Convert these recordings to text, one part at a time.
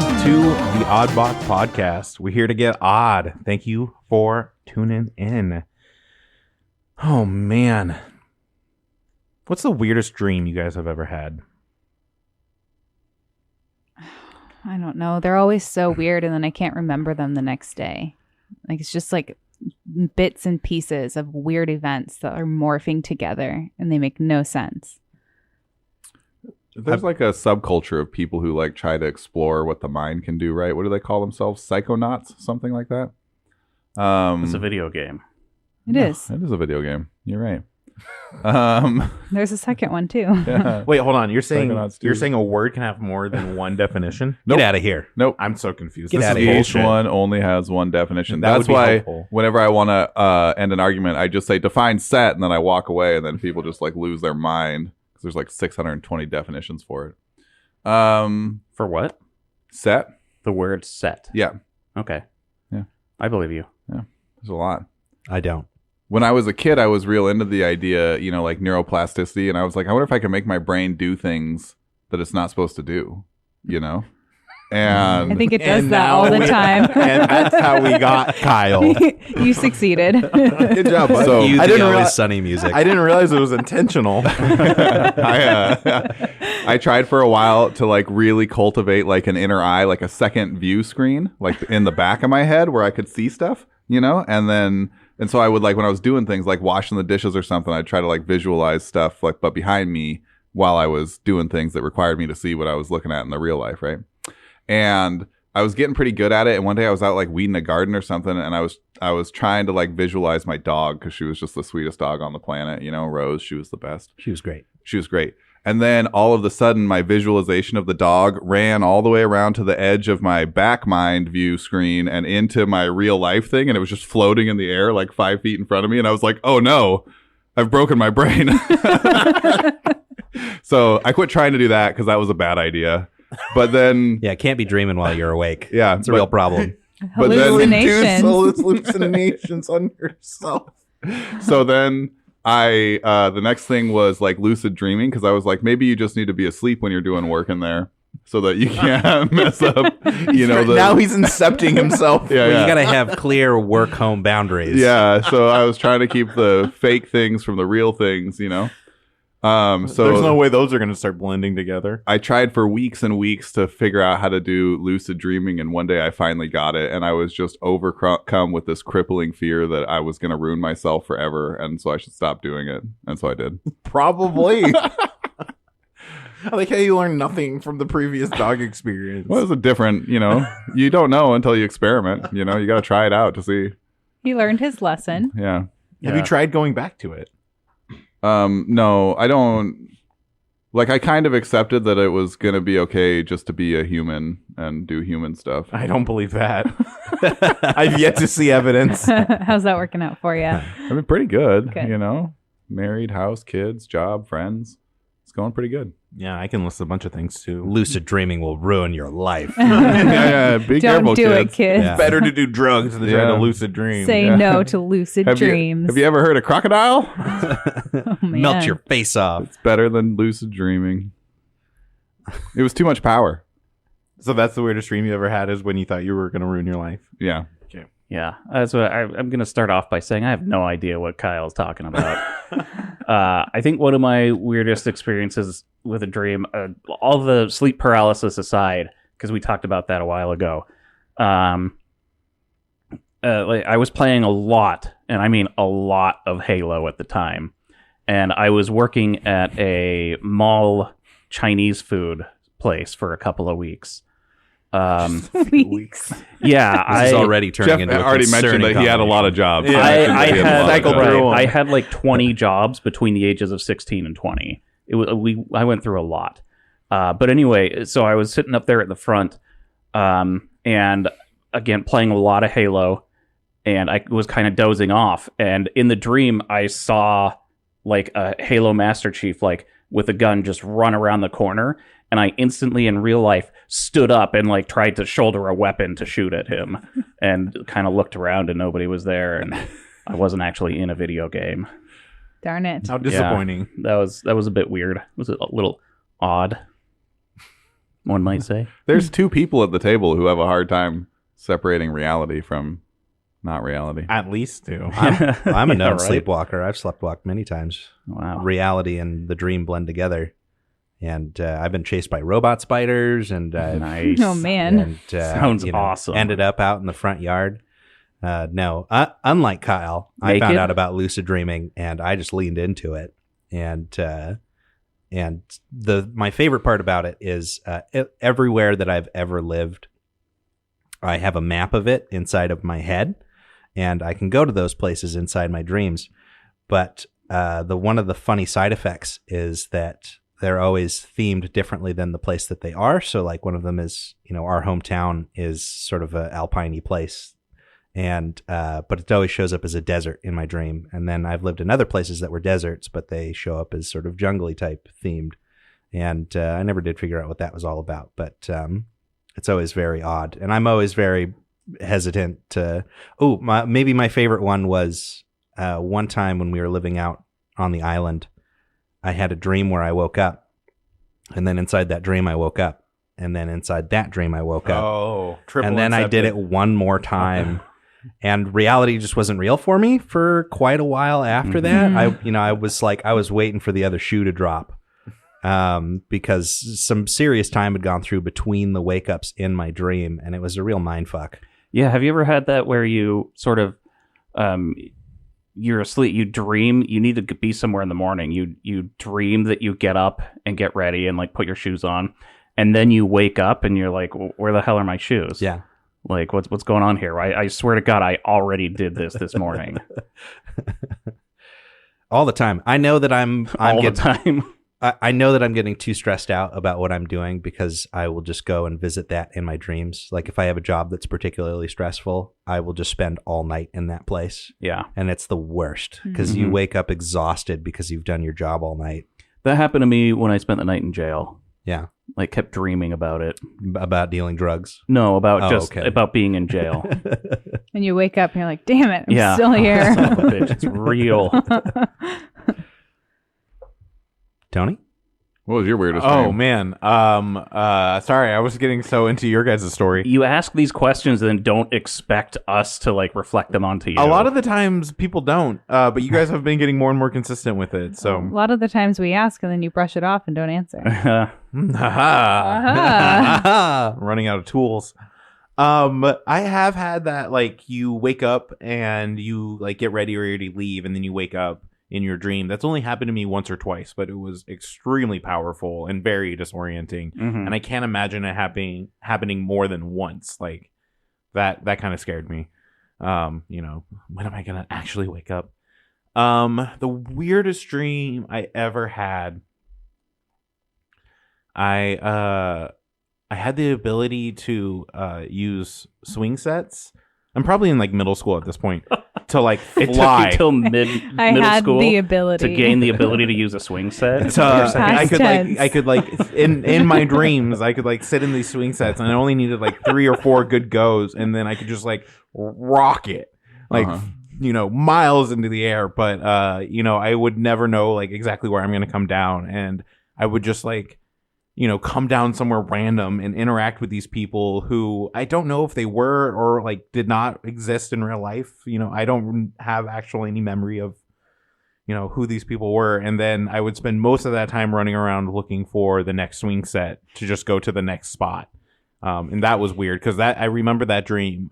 to the Odd Box Podcast. We're here to get odd. Thank you for tuning in. Oh, man. What's the weirdest dream you guys have ever had? I don't know. They're always so weird, and then I can't remember them the next day. Like, it's just like bits and pieces of weird events that are morphing together, and they make no sense. There's like a subculture of people who like try to explore what the mind can do, right? What do they call themselves? Psychonauts? Something like that? It's a video game. It is. It is a video game. You're right. There's a second one, too. Yeah. Wait, hold on. You're saying Psychonauts 2. you're saying a word can have more than one definition? Nope. Get out of here. Nope. I'm so confused. Get This out is of bullshit. Each one only has one definition. That That's would be why helpful. whenever I want to end an argument, I just say define set, and then I walk away, and then people just like lose their mind because there's like 620 definitions for it. For what? Set? The word set. Yeah. Okay. Yeah. I believe you. Yeah. There's a lot. I don't. When I was a kid, I was real into the idea, you know, like neuroplasticity, and I was like, I wonder if I can make my brain do things that it's not supposed to do, you know? And I think it does And that now all the we- time. And that's how we got Kyle. You succeeded. Good job, bud. So- You I didn't always realize sunny music. I didn't realize it was intentional. I tried for a while to like really cultivate like an inner eye, like a second view screen, like in the back of my head where I could see stuff, you know? And so I would like when I was doing things like washing the dishes or something, I'd try to like visualize stuff like but behind me while I was doing things that required me to see what I was looking at in the real life, right? And I was getting pretty good at it. And one day I was out like weeding a garden or something, and I was trying to like visualize my dog because she was just the sweetest dog on the planet, you know, Rose. She was the best. She was great. She was great. And then all of a sudden, my visualization of the dog ran all the way around to the edge of my back mind view screen and into my real life thing. And it was just floating in the air like 5 feet in front of me. And I was like, oh no, I've broken my brain. So I quit trying to do that because that was a bad idea. But then, Yeah, can't be dreaming while you're awake. yeah, It's a real problem. But then- Hallucinations. hallucinations on yourself. so then the next thing was like lucid dreaming, because I was like, maybe you just need to be asleep when you're doing work in there so that you can't mess up, you know. Now he's incepting himself. Yeah, Well, yeah. you got to have clear work-home boundaries. Yeah, so I was trying to keep the fake things from the real things, you know. So There's no way those are going to start blending together. I tried for weeks and weeks to figure out how to do lucid dreaming, and one day I finally got it, and I was just overcome with this crippling fear that I was going to ruin myself forever, and so I should stop doing it, and so I did. Probably. I like how you learned nothing from the previous dog experience. Well, it was a different, you know, you don't know until you experiment, you know, you got to try it out to see. He learned his lesson. Yeah. Have you tried going back to it? No, I don't. Like, I kind of accepted that it was going to be okay just to be a human and do human stuff. I don't believe that. I've yet to see evidence. How's that working out for you? I mean, pretty good, Good. you know, married, house, kids, job, friends. It's going pretty good. Yeah, I can list a bunch of things too. Lucid dreaming will ruin your life. Yeah, be Don't careful, do kids. it, kids. Yeah. Better to do drugs than to try Yeah. to lucid dream. Say Yeah. no to lucid Have dreams. you ever heard of crocodile? Oh, man. Melt your face off. It's better than lucid dreaming. It was too much power. So that's the weirdest dream you ever had, is when you thought you were going to ruin your life. Yeah. Yeah. That's what I'm going to start off by saying I have no idea what Kyle's talking about. I think one of my weirdest experiences with a dream, all the sleep paralysis aside, because we talked about that a while ago. Like I was playing a lot, and I mean a lot of Halo at the time. And I was working at a mall Chinese food place for a couple of weeks. Weeks. Yeah, This is already turning Jeff into a already mentioned that he had a lot of jobs. Yeah, I He had a lot of cycled jobs. through them. I had like 20 jobs between the ages of 16 and 20. I went through a lot. But anyway, so I was sitting up there at the front, and again playing a lot of Halo, and I was kind of dozing off. And in the dream, I saw like a Halo Master Chief like with a gun just run around the corner, and I instantly in real life stood up and like tried to shoulder a weapon to shoot at him, and kind of looked around and nobody was there, and I wasn't actually in a video game. Darn it. How disappointing. That was a bit weird. It was a little odd. one might say. There's two people at the table who have a hard time separating reality from not reality. At least two. I'm a known right? sleepwalker. I've sleptwalked many times. Wow. Reality and the dream blend together. And I've been chased by robot spiders, and Nice. Oh, man. and, Sounds awesome. Ended up out in the front yard. No, unlike Kyle, I Naked? found out about lucid dreaming, and I just leaned into it. And my favorite part about it is everywhere that I've ever lived, I have a map of it inside of my head, and I can go to those places inside my dreams. But one of the funny side effects is that they're always themed differently than the place that they are. So like one of them is, our hometown is sort of a alpine-y place. And but it always shows up as a desert in my dream. And then I've lived in other places that were deserts, but they show up as sort of jungly type themed. And I never did figure out what that was all about. But it's always very odd. And I'm always very hesitant to... maybe my favorite one was one time when we were living out on the island, I had a dream where I woke up, and then inside that dream I woke up, and then inside that dream I woke up. Oh, triple and then I did it one more time, and reality just wasn't real for me for quite a while after that. I was waiting for the other shoe to drop, because some serious time had gone through between the wake ups in my dream, and it was a real mindfuck. Yeah, have you ever had that where you sort of you're asleep, you dream you need to be somewhere in the morning, you dream that you get up and get ready and like put your shoes on, and then you wake up and you're like, where the hell are my shoes? Yeah. Like what's going on here? I swear to God, I already did this morning. All the time. I know that I'm All the getting, time. I know that I'm getting too stressed out about what I'm doing, because I will just go and visit that in my dreams. Like if I have a job that's particularly stressful, I will just spend all night in that place. Yeah. And it's the worst, because you wake up exhausted because you've done your job all night. That happened to me when I spent the night in jail. Yeah. Like kept dreaming about it. About dealing drugs. No, about okay. about being in jail. And you wake up and you're like, damn it, I'm Yeah. still here. Son of a bitch, it's real. Tony? What was your weirdest Oh dream? man. Sorry, I was getting so into your guys' story. You ask these questions and then don't expect us to like reflect them onto you. A lot of the times people don't, but you guys have been getting more and more consistent with it. A So lot of the times we ask and then you brush it off and don't answer. running out of tools. I have had that, like, you wake up and you like get ready or you leave, and then you wake up in your dream. That's only happened to me once or twice, but it was extremely powerful and very disorienting. Mhm. And I can't imagine it happening more than once. Like that kind of scared me. When am I gonna actually wake up? The weirdest dream I ever had, I had the ability to use swing sets. I'm probably in like middle school at this point to like fly. It took you till I middle had school the ability to gain the ability to use a swing set. So, I could tense. like in my dreams I could like sit in these swing sets, and I only needed like 3 or 4 good goes, and then I could just like rock it like miles into the air. But I would never know like exactly where I'm gonna come down, and I would just like come down somewhere random and interact with these people who I don't know if they were or like did not exist in real life. I don't have actually any memory of who these people were. And then I would spend most of that time running around looking for the next swing set to just go to the next spot. And that was weird, because I remember that dream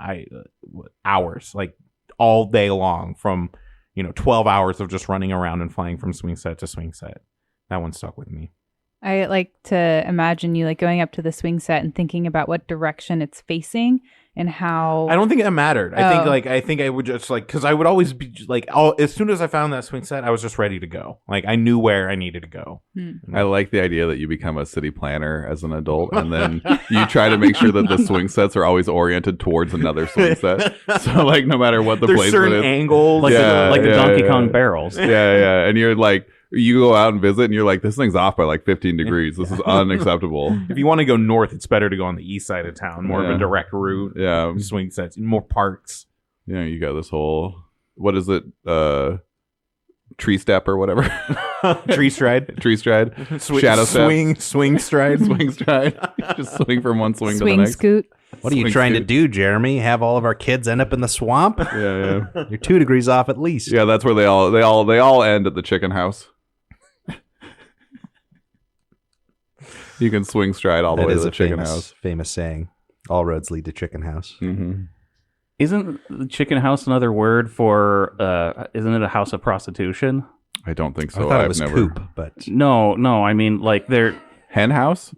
hours, like all day long, from 12 hours of just running around and flying from swing set to swing set. That one stuck with me. I like to imagine you like going up to the swing set and thinking about what direction it's facing and how. I don't think that mattered. I think I would just like, because I would always be like, as soon as I found that swing set, I was just ready to go. Like I knew where I needed to go. I like the idea that you become a city planner as an adult, and then you try to make sure that the swing sets are always oriented towards another swing set. So like no matter what the There's placement certain is, angles. like the Donkey Kong barrels. yeah, and you're like, you go out and visit and you're like, this thing's off by like 15 degrees. This is unacceptable. If you want to go north, it's better to go on the east side of town. More of a direct route. Yeah. Swing sets, more parks. You got this whole, what is it? tree step or whatever. Tree stride. Tree stride. Shadow step. Swing stride. Swing stride. Just swing from one swing to the Swing next. scoot. What are you Swing trying to scoot. do, Jeremy? Have all of our kids end up in the swamp? Yeah. You're 2 degrees off at least. Yeah, that's where they all end at the chicken house. You can swing stride all the That way is to the a chicken famous, house. famous saying. All roads lead to chicken house. Mm-hmm. Isn't the chicken house another word for? Isn't it a house of prostitution? I don't think I so. thought it I've was never. coop, but No. I mean, like Hen house?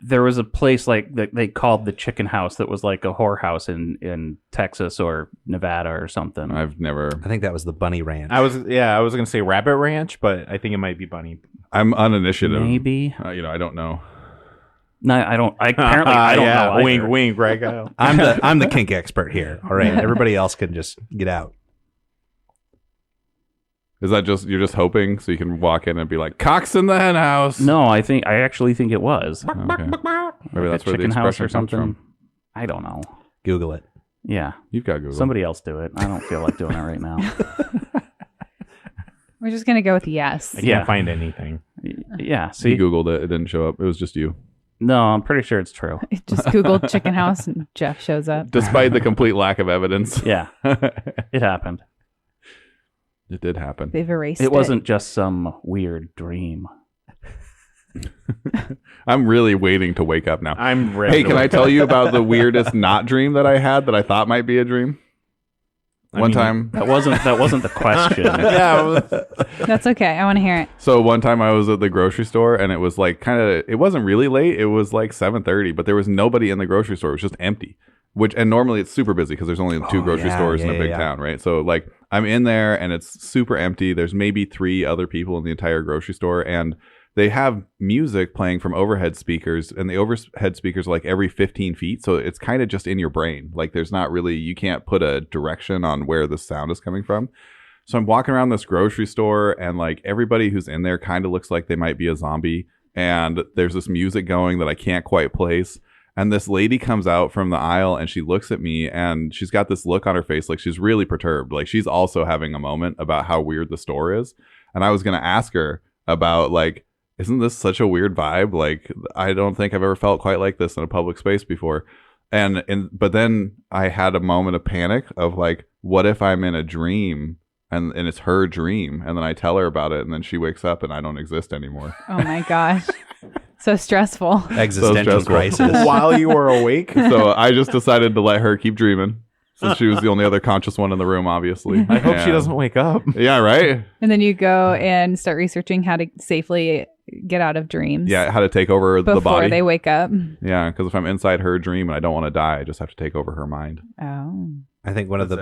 there was a place like that they called the chicken house that was like a whorehouse in Texas or Nevada or something. I've never. I think that was the bunny ranch. I was gonna say Rabbit Ranch, but I think it might be Bunny. I'm uninitiated. Maybe. I don't know. No, I don't. I apparently I don't know. Either. Wink, wink, right? Kyle? I'm the kink expert here. All right, everybody else can just get out. Is that just you're just hoping so you can walk in and be like cocks in the hen house? No, I actually think it was. Okay. Maybe Like that's a where the chicken house expression or comes something. from. I don't know. Google it. Yeah, You've got Google. somebody else do it. I don't feel like doing it right now. We're just gonna go with yes. I Yeah. can't find anything. Yeah. He See, Googled it. It didn't show up. It was just you. no, I'm pretty sure it's true. Just Googled chicken house and Jeff shows up. Despite the complete lack of evidence. Yeah, it happened. It did happen. They've erased It wasn't just some weird dream. I'm really waiting to wake up now. I'm ready. Hey, can I tell you about the weirdest not dream that I had that I thought might be a dream? One time. That wasn't the question. That's okay. I want to hear it. So one time I was at the grocery store and it was like it wasn't really late. It was like 7:30, but there was nobody in the grocery store. It was just empty. And normally it's super busy because there's only two grocery stores in a big town, right? So like I'm in there and it's super empty. There's maybe 3 other people in the entire grocery store and they have music playing from overhead speakers, and the overhead speakers are like every 15 feet. So it's kind of just in your brain. Like there's not really, you can't put a direction on where the sound is coming from. So I'm walking around this grocery store and like everybody who's in there kind of looks like they might be a zombie. And there's this music going that I can't quite place. And this lady comes out from the aisle and she looks at me and she's got this look on her face like she's really perturbed. Like she's also having a moment about how weird the store is. And I was going to ask her about like, isn't this such a weird vibe? Like, I don't think I've ever felt quite like this in a public space before. But then I had a moment of panic of like, what if I'm in a dream and it's her dream? And then I tell her about it and then she wakes up and I don't exist anymore. Oh my gosh. So stressful. Existential stressful. crisis. While you were awake. So I just decided to let her keep dreaming since she was the only other conscious one in the room, obviously. I hope she And- doesn't wake up. Yeah, right? And then you go and start researching how to safely get out of dreams. Yeah, how to take over the Before body. they wake up. Yeah, because if I'm inside her dream and I don't want to die, I just have to take over her mind. Oh. I think one of the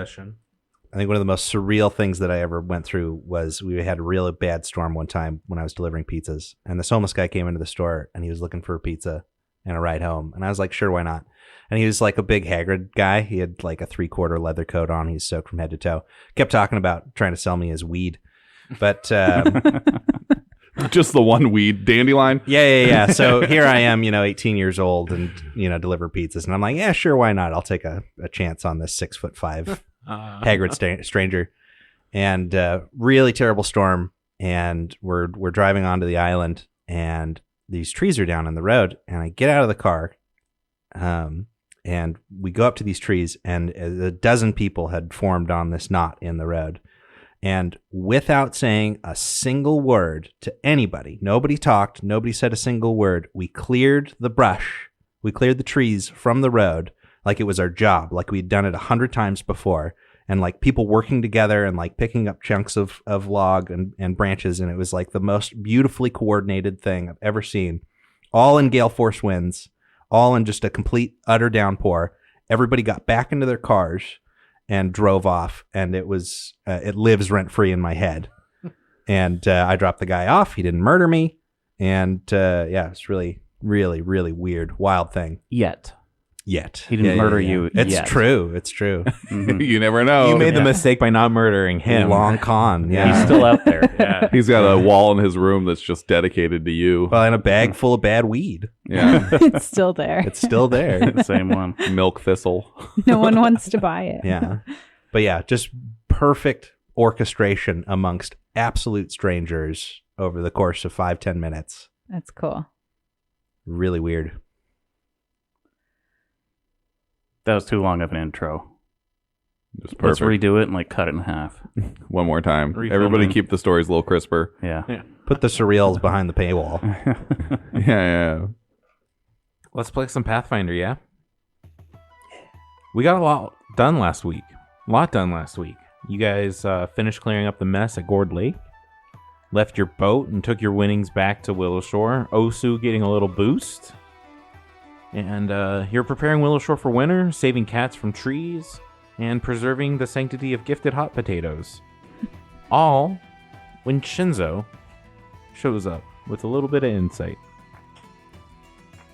most surreal things that I ever went through was we had a really bad storm one time when I was delivering pizzas, and this homeless guy came into the store and he was looking for a pizza and a ride home, and I was like, sure, why not? And he was like a big haggard guy. He had like a 3/4 leather coat on. He's soaked from head to toe. Kept talking about trying to sell me his weed, but Just the one weed, dandelion. yeah. So here I am, 18 years old, and deliver pizzas, and I'm like, yeah, sure, why not? I'll take a chance on this 6'5" haggard stranger. And really terrible storm, and we're driving onto the island, and these trees are down in the road, and I get out of the car, and we go up to these trees, and a dozen people had formed on this knot in the road. And without saying a single word to anybody, nobody talked, nobody said a single word, we cleared the brush, we cleared the trees from the road like it was our job, like we'd done it 100 times before, and like people working together and like picking up chunks of log and branches, and it was like the most beautifully coordinated thing I've ever seen, all in gale force winds, all in just a complete, utter downpour. Everybody got back into their cars and drove off, and it was it lives rent free in my head. And I dropped the guy off. He didn't murder me, and it's really, really, really weird, wild thing. Yet Yet he didn't murder you. It's yet. true. It's true. You never know. You made the mistake by not murdering him. Long con. Yeah. He's still out there. Yeah. He's got a wall in his room that's just dedicated to you. Well, and a bag full of bad weed. Yeah. It's still there. It's still there. The same one. Milk thistle. No one wants to buy it. Yeah. But yeah, just perfect orchestration amongst absolute strangers over the course of 5-10 minutes. That's cool. Really weird. That was too long of an intro. Just Let's perfect. redo it and like cut it in half. One more time. Refilming. Everybody keep the stories a little crisper. Yeah. Put the surreals behind the paywall. Yeah. Let's play some Pathfinder, yeah? We got a lot done last week. You guys finished clearing up the mess at Gourd Lake, left your boat and took your winnings back to Willow Shore. Osu getting a little boost. And you're preparing Willow Shore for winter, saving cats from trees, and preserving the sanctity of gifted hot potatoes. All when Shinzo shows up with a little bit of insight.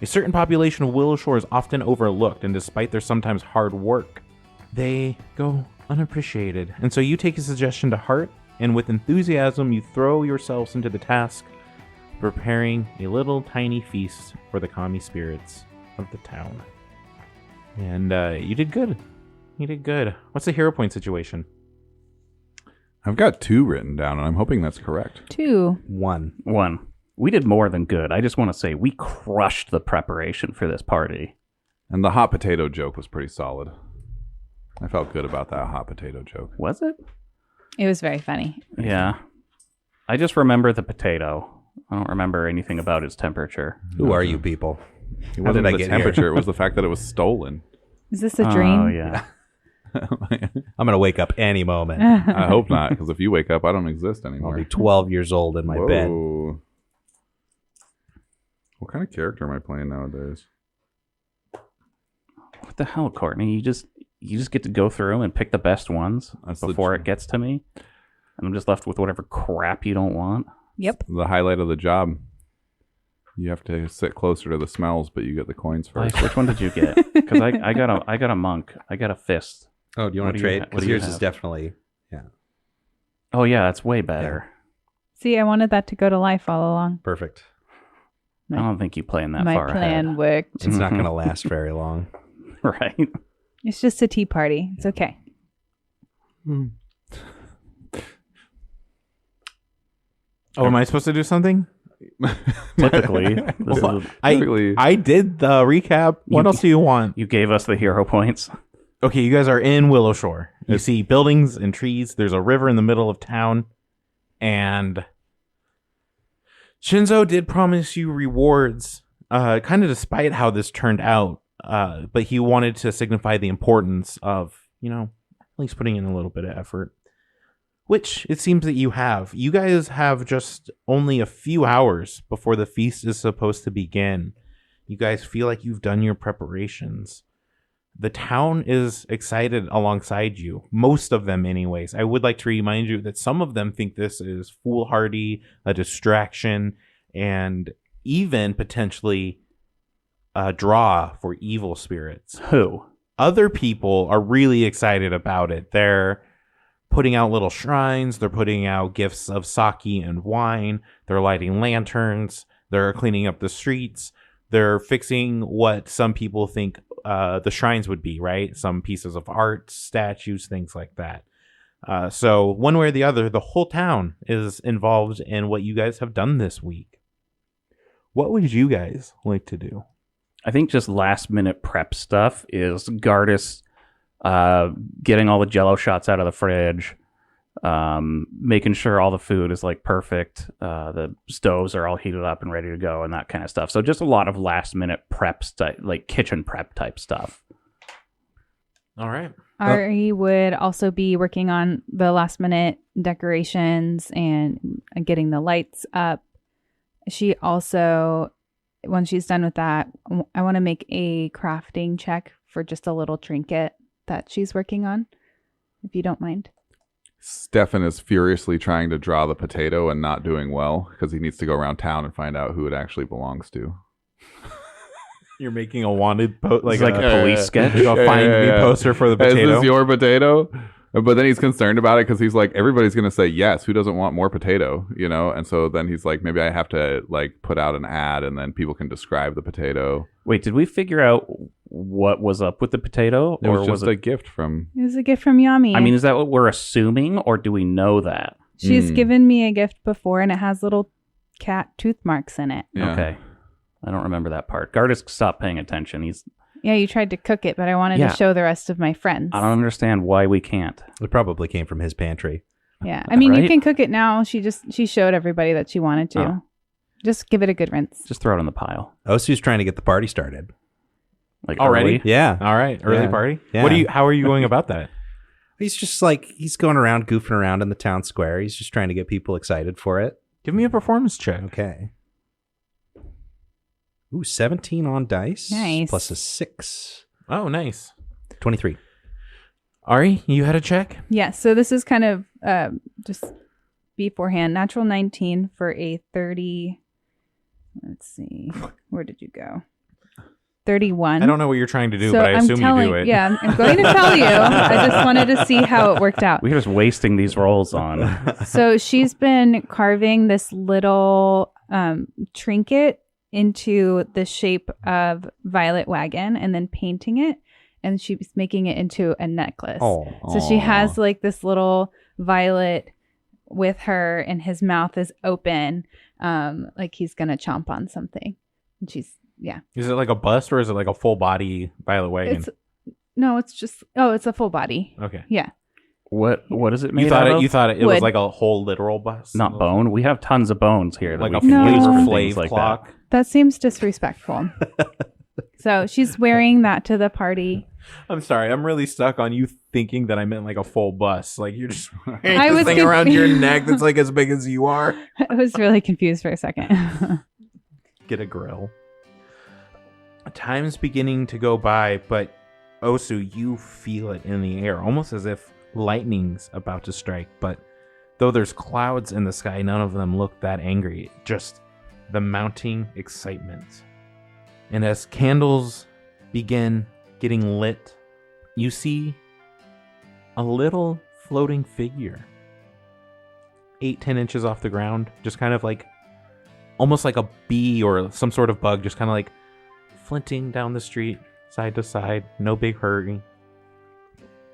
A certain population of Willow Shore is often overlooked, and despite their sometimes hard work, they go unappreciated. And so you take a suggestion to heart, and with enthusiasm, you throw yourselves into the task of preparing a little tiny feast for the kami spirits of the town. And you did good. What's the hero point situation? I've got 2 written down, and I'm hoping that's correct. 2. 1. We did more than good. I just want to say we crushed the preparation for this party. And the hot potato joke was pretty solid. I felt good about that hot potato joke. Was it? It was very funny. Yeah. I just remember the potato. I don't remember anything about its temperature. Who are you people? It How wasn't did I the get temperature, here? it was the fact that it was stolen. Is this a dream? Oh, yeah. I'm going to wake up any moment. I hope not, because if you wake up, I don't exist I'll anymore. be 12 years old in my bed. Whoa. What kind of character am I playing nowadays? What the hell, Courtney? You just get to go through and pick the best ones That's before it gets to me. And I'm just left with whatever crap you don't want. Yep. The highlight of the job. You have to sit closer to the smells, but you get the coins first. Like, which one did you get? Because I got a monk. I got a fist. Oh, do you What want do to you trade? ha- what Because do you yours is have? definitely... Oh, yeah, that's way better. See, I wanted that to go to life all along. Perfect. I don't think you plan that My far plan ahead. worked. It's not going to last very long. Right? It's just a tea party. It's okay. Oh, am I supposed to do something? Typically. This Well, is, I did the recap. What else do you want? you gave us the hero points. Okay, you guys are in Willow Shore. You see buildings and trees. There's a river in the middle of town. And Shinzo did promise you rewards, kind of despite how this turned out. But he wanted to signify the importance of, at least putting in a little bit of effort. Which it seems that you have. You guys have just only a few hours before the feast is supposed to begin. You guys feel like you've done your preparations. The town is excited alongside you. Most of them, anyways. I would like to remind you that some of them think this is foolhardy, a distraction, and even potentially a draw for evil spirits. Who? Other people are really excited about it. They're putting out little shrines. They're putting out gifts of sake and wine. They're lighting lanterns. They're cleaning up the streets. They're fixing what some people think the shrines would be, right? Some pieces of art, statues, things like that. So one way or the other, the whole town is involved in what you guys have done this week. What would you guys like to do? I think just last minute prep stuff is Gardas getting all the jello shots out of the fridge, making sure all the food is like perfect. The stoves are all heated up and ready to go and that kind of stuff. So just a lot of last minute prep stuff, like kitchen prep type stuff. All right. Ari would also be working on the last minute decorations and getting the lights up. She also, when she's done with that, I want to make a crafting check for just a little trinket that she's working on, if you don't mind. Stefan is furiously trying to draw the potato and not doing well because he needs to go around town and find out who it actually belongs to. You're making a wanted It's like a police sketch. Like a find me poster for the potato. Is this your potato? But then he's concerned about it because he's like, everybody's going to say yes. Who doesn't want more potato? And so then he's like, maybe I have to like put out an ad and then people can describe the potato. Wait, did we figure out what was up with the potato? It Or was just a gift from. It was a gift from Yami. I mean, is that what we're assuming, or do we know that? she's given me a gift before, and it has little cat tooth marks in it. Yeah. Okay. I don't remember that part. Gardas stopped paying attention. Yeah, you tried to cook it, but I wanted Yeah. to show the rest of my friends. I don't understand why we can't. It probably came from his pantry. Yeah, I mean, you Right? can cook it now. She showed everybody that she wanted to. Oh. Just give it a good rinse. Just throw it in the pile. Osu's trying to get the party started. Like Already? early. Yeah. All right, early Yeah. party. Yeah. How are you going about that? He's just like, he's going around goofing around in the town square. He's just trying to get people excited for it. Give me a performance check. Okay. Ooh, 17 on dice. Nice. Plus a 6. Oh, nice. 23. Ari, you had a check? Yeah, so this is kind of just beforehand. Natural 19 for a 30. Let's see. Where did you go? 31. I don't know what you're trying to do, So but I I'm assume telling, you do it. Yeah, I'm going to tell you. I just wanted to see how it worked out. We're just wasting these rolls on. So she's been carving this little trinket into the shape of Violet Wagon and then painting it. And she's making it into a necklace. Oh. So she has like this little Violet with her, and his mouth is open, like he's going to chomp on something. And she's, yeah. Is it like a bust or is it like a full body Violet Wagon? It's a full body. Okay. Yeah. What is it made You thought out of? it was Wood. like a whole literal bust? Not bone. We have tons of bones here. Like that a we No. can use for flavor things flav like clock? That seems disrespectful. So she's wearing that to the party. I'm sorry. I'm really stuck on you thinking that I meant like a full bust. Like you're just wearing I this was thing conf- around your neck that's like as big as you are. I was really confused for a second. Get a grill. Time's beginning to go by, but Osu, you feel it in the air, almost as if lightning's about to strike. But though there's clouds in the sky, none of them look that angry. Just the mounting excitement. And as candles begin getting lit, you see a little floating figure. 8-10 inches off the ground, just kind of like almost like a bee or some sort of bug, just kind of like flinting down the street, side to side, no big hurry.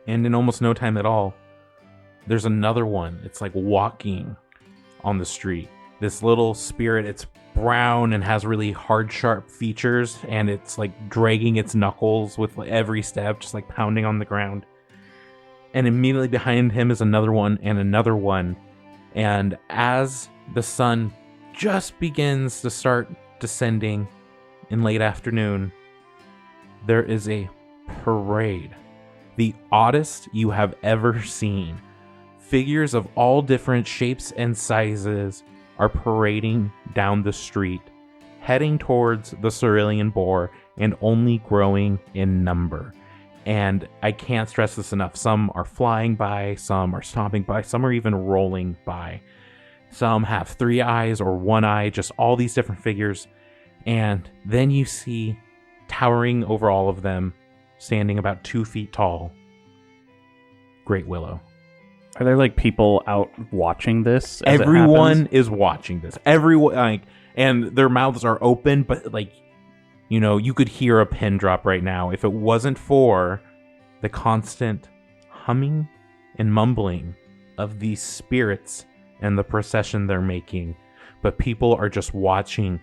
And in almost no time at all, there's another one. It's like walking on the street. This little spirit, it's brown and has really hard, sharp features, and it's like dragging its knuckles with every step, just like pounding on the ground. And immediately behind him is another one and another one. And as the sun just begins to start descending in late afternoon, there is a parade. The oddest you have ever seen. Figures of all different shapes and sizes are parading down the street, heading towards the cerulean boar and only growing in number. And I can't stress this enough. Some are flying by, some are stomping by, some are even rolling by. Some have 3 eyes or 1 eye, just all these different figures. And then you see, towering over all of them, standing about 2 feet tall, Great Willow. Are there like people out watching this? As it Everyone happens? is watching this. Everyone, like, and their mouths are open, but like, you know, you could hear a pin drop right now if it wasn't for the constant humming and mumbling of these spirits and the procession they're making. But people are just watching,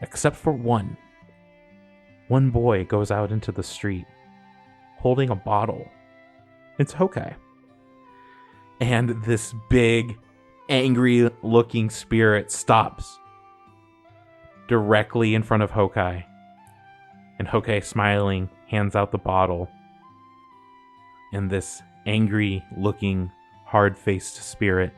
except for one. One boy goes out into the street holding a bottle. It's Hokai. And this big, angry looking spirit stops directly in front of Hokai. And Hokai, smiling, hands out the bottle. And this angry looking, hard faced spirit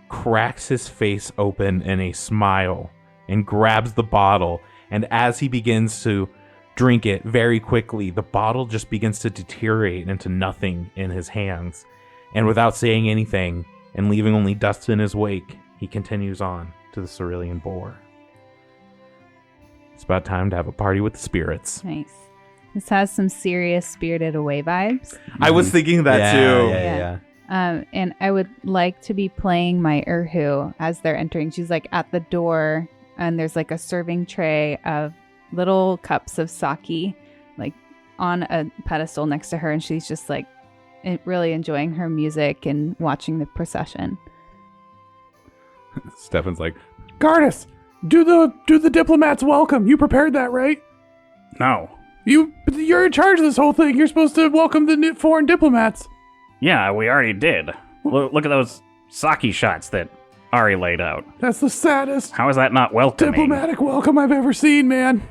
cracks his face open in a smile and grabs the bottle. And as he begins to drink it very quickly, the bottle just begins to deteriorate into nothing in his hands. And without saying anything and leaving only dust in his wake, he continues on to the cerulean boar. It's about time to have a party with the spirits. Nice. This has some serious Spirited Away vibes. I was thinking that too. Yeah. And I would like to be playing my Urhu as they're entering. She's like at the door, and there's like a serving tray of little cups of sake like on a pedestal next to her, and she's just like really enjoying her music and watching the procession. Stefan's like, Gardas, do the diplomats welcome? You prepared that, right? No. You're in charge of this whole thing. You're supposed to welcome the foreign diplomats. Yeah, we already did. Look at those sake shots that Ari laid out. That's the saddest How is that not welcoming? diplomatic welcome I've ever seen, man.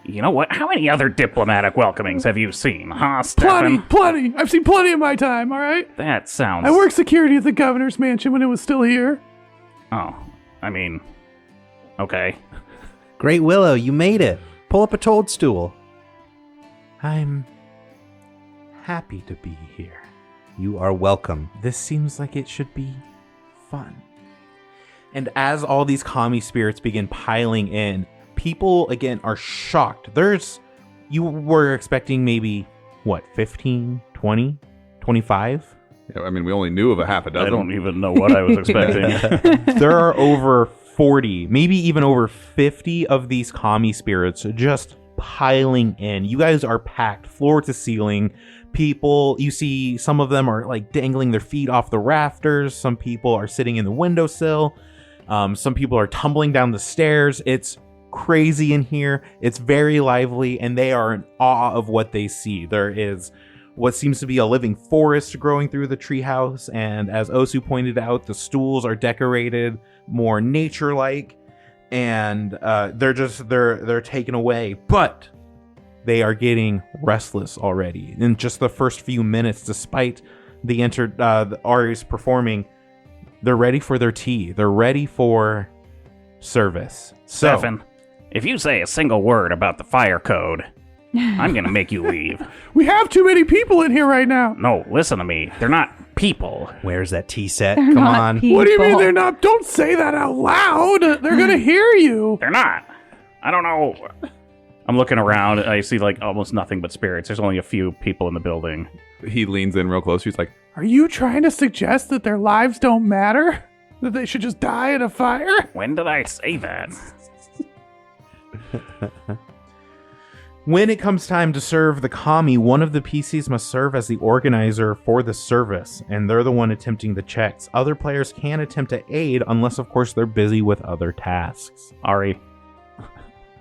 You know what? How many other diplomatic welcomings have you seen, huh, Stefan? Plenty. I've seen plenty in my time, all right? That sounds... I worked security at the governor's mansion when it was still here. Oh, I mean... Okay. Great Willow, you made it. Pull up a toadstool. I'm happy to be here. You are welcome. This seems like it should be fun. And as all these kami spirits begin piling in, people again are shocked. You were expecting maybe, 15, 20, 25? yeah, I mean, we only knew of a half a dozen. I don't even know what I was expecting. There are over 40, maybe even over 50 of these kami spirits just piling in. You guys are packed floor to ceiling. People, you see some of them are like dangling their feet off the rafters. Some people are sitting in the windowsill. Some people are tumbling down the stairs. It's crazy in here. It's very lively, and they are in awe of what they see. There is what seems to be a living forest growing through the treehouse, and as Osu pointed out, the stools are decorated more nature-like, and they're taken away. But they are getting restless already. In just the first few minutes, despite the Ari's performing, they're ready for their tea. They're ready for service. So, Stefan, if you say a single word about the fire code, I'm gonna make you leave. we have too many people in here right now. No, listen to me. They're not people. Where's that tea set? They're Come not on. people. What do you mean they're not? Don't say that out loud. They're gonna hear you. They're not. I don't know. I'm looking around. I see like almost nothing but spirits. There's only a few people in the building. He leans in real close. He's like, Are you trying to suggest that their lives don't matter? That they should just die in a fire? When did I say that? When it comes time to serve the kami, one of the PCs must serve as the organizer for the service, and they're the one attempting the checks. Other players can attempt to aid, unless, of course, they're busy with other tasks. Ari,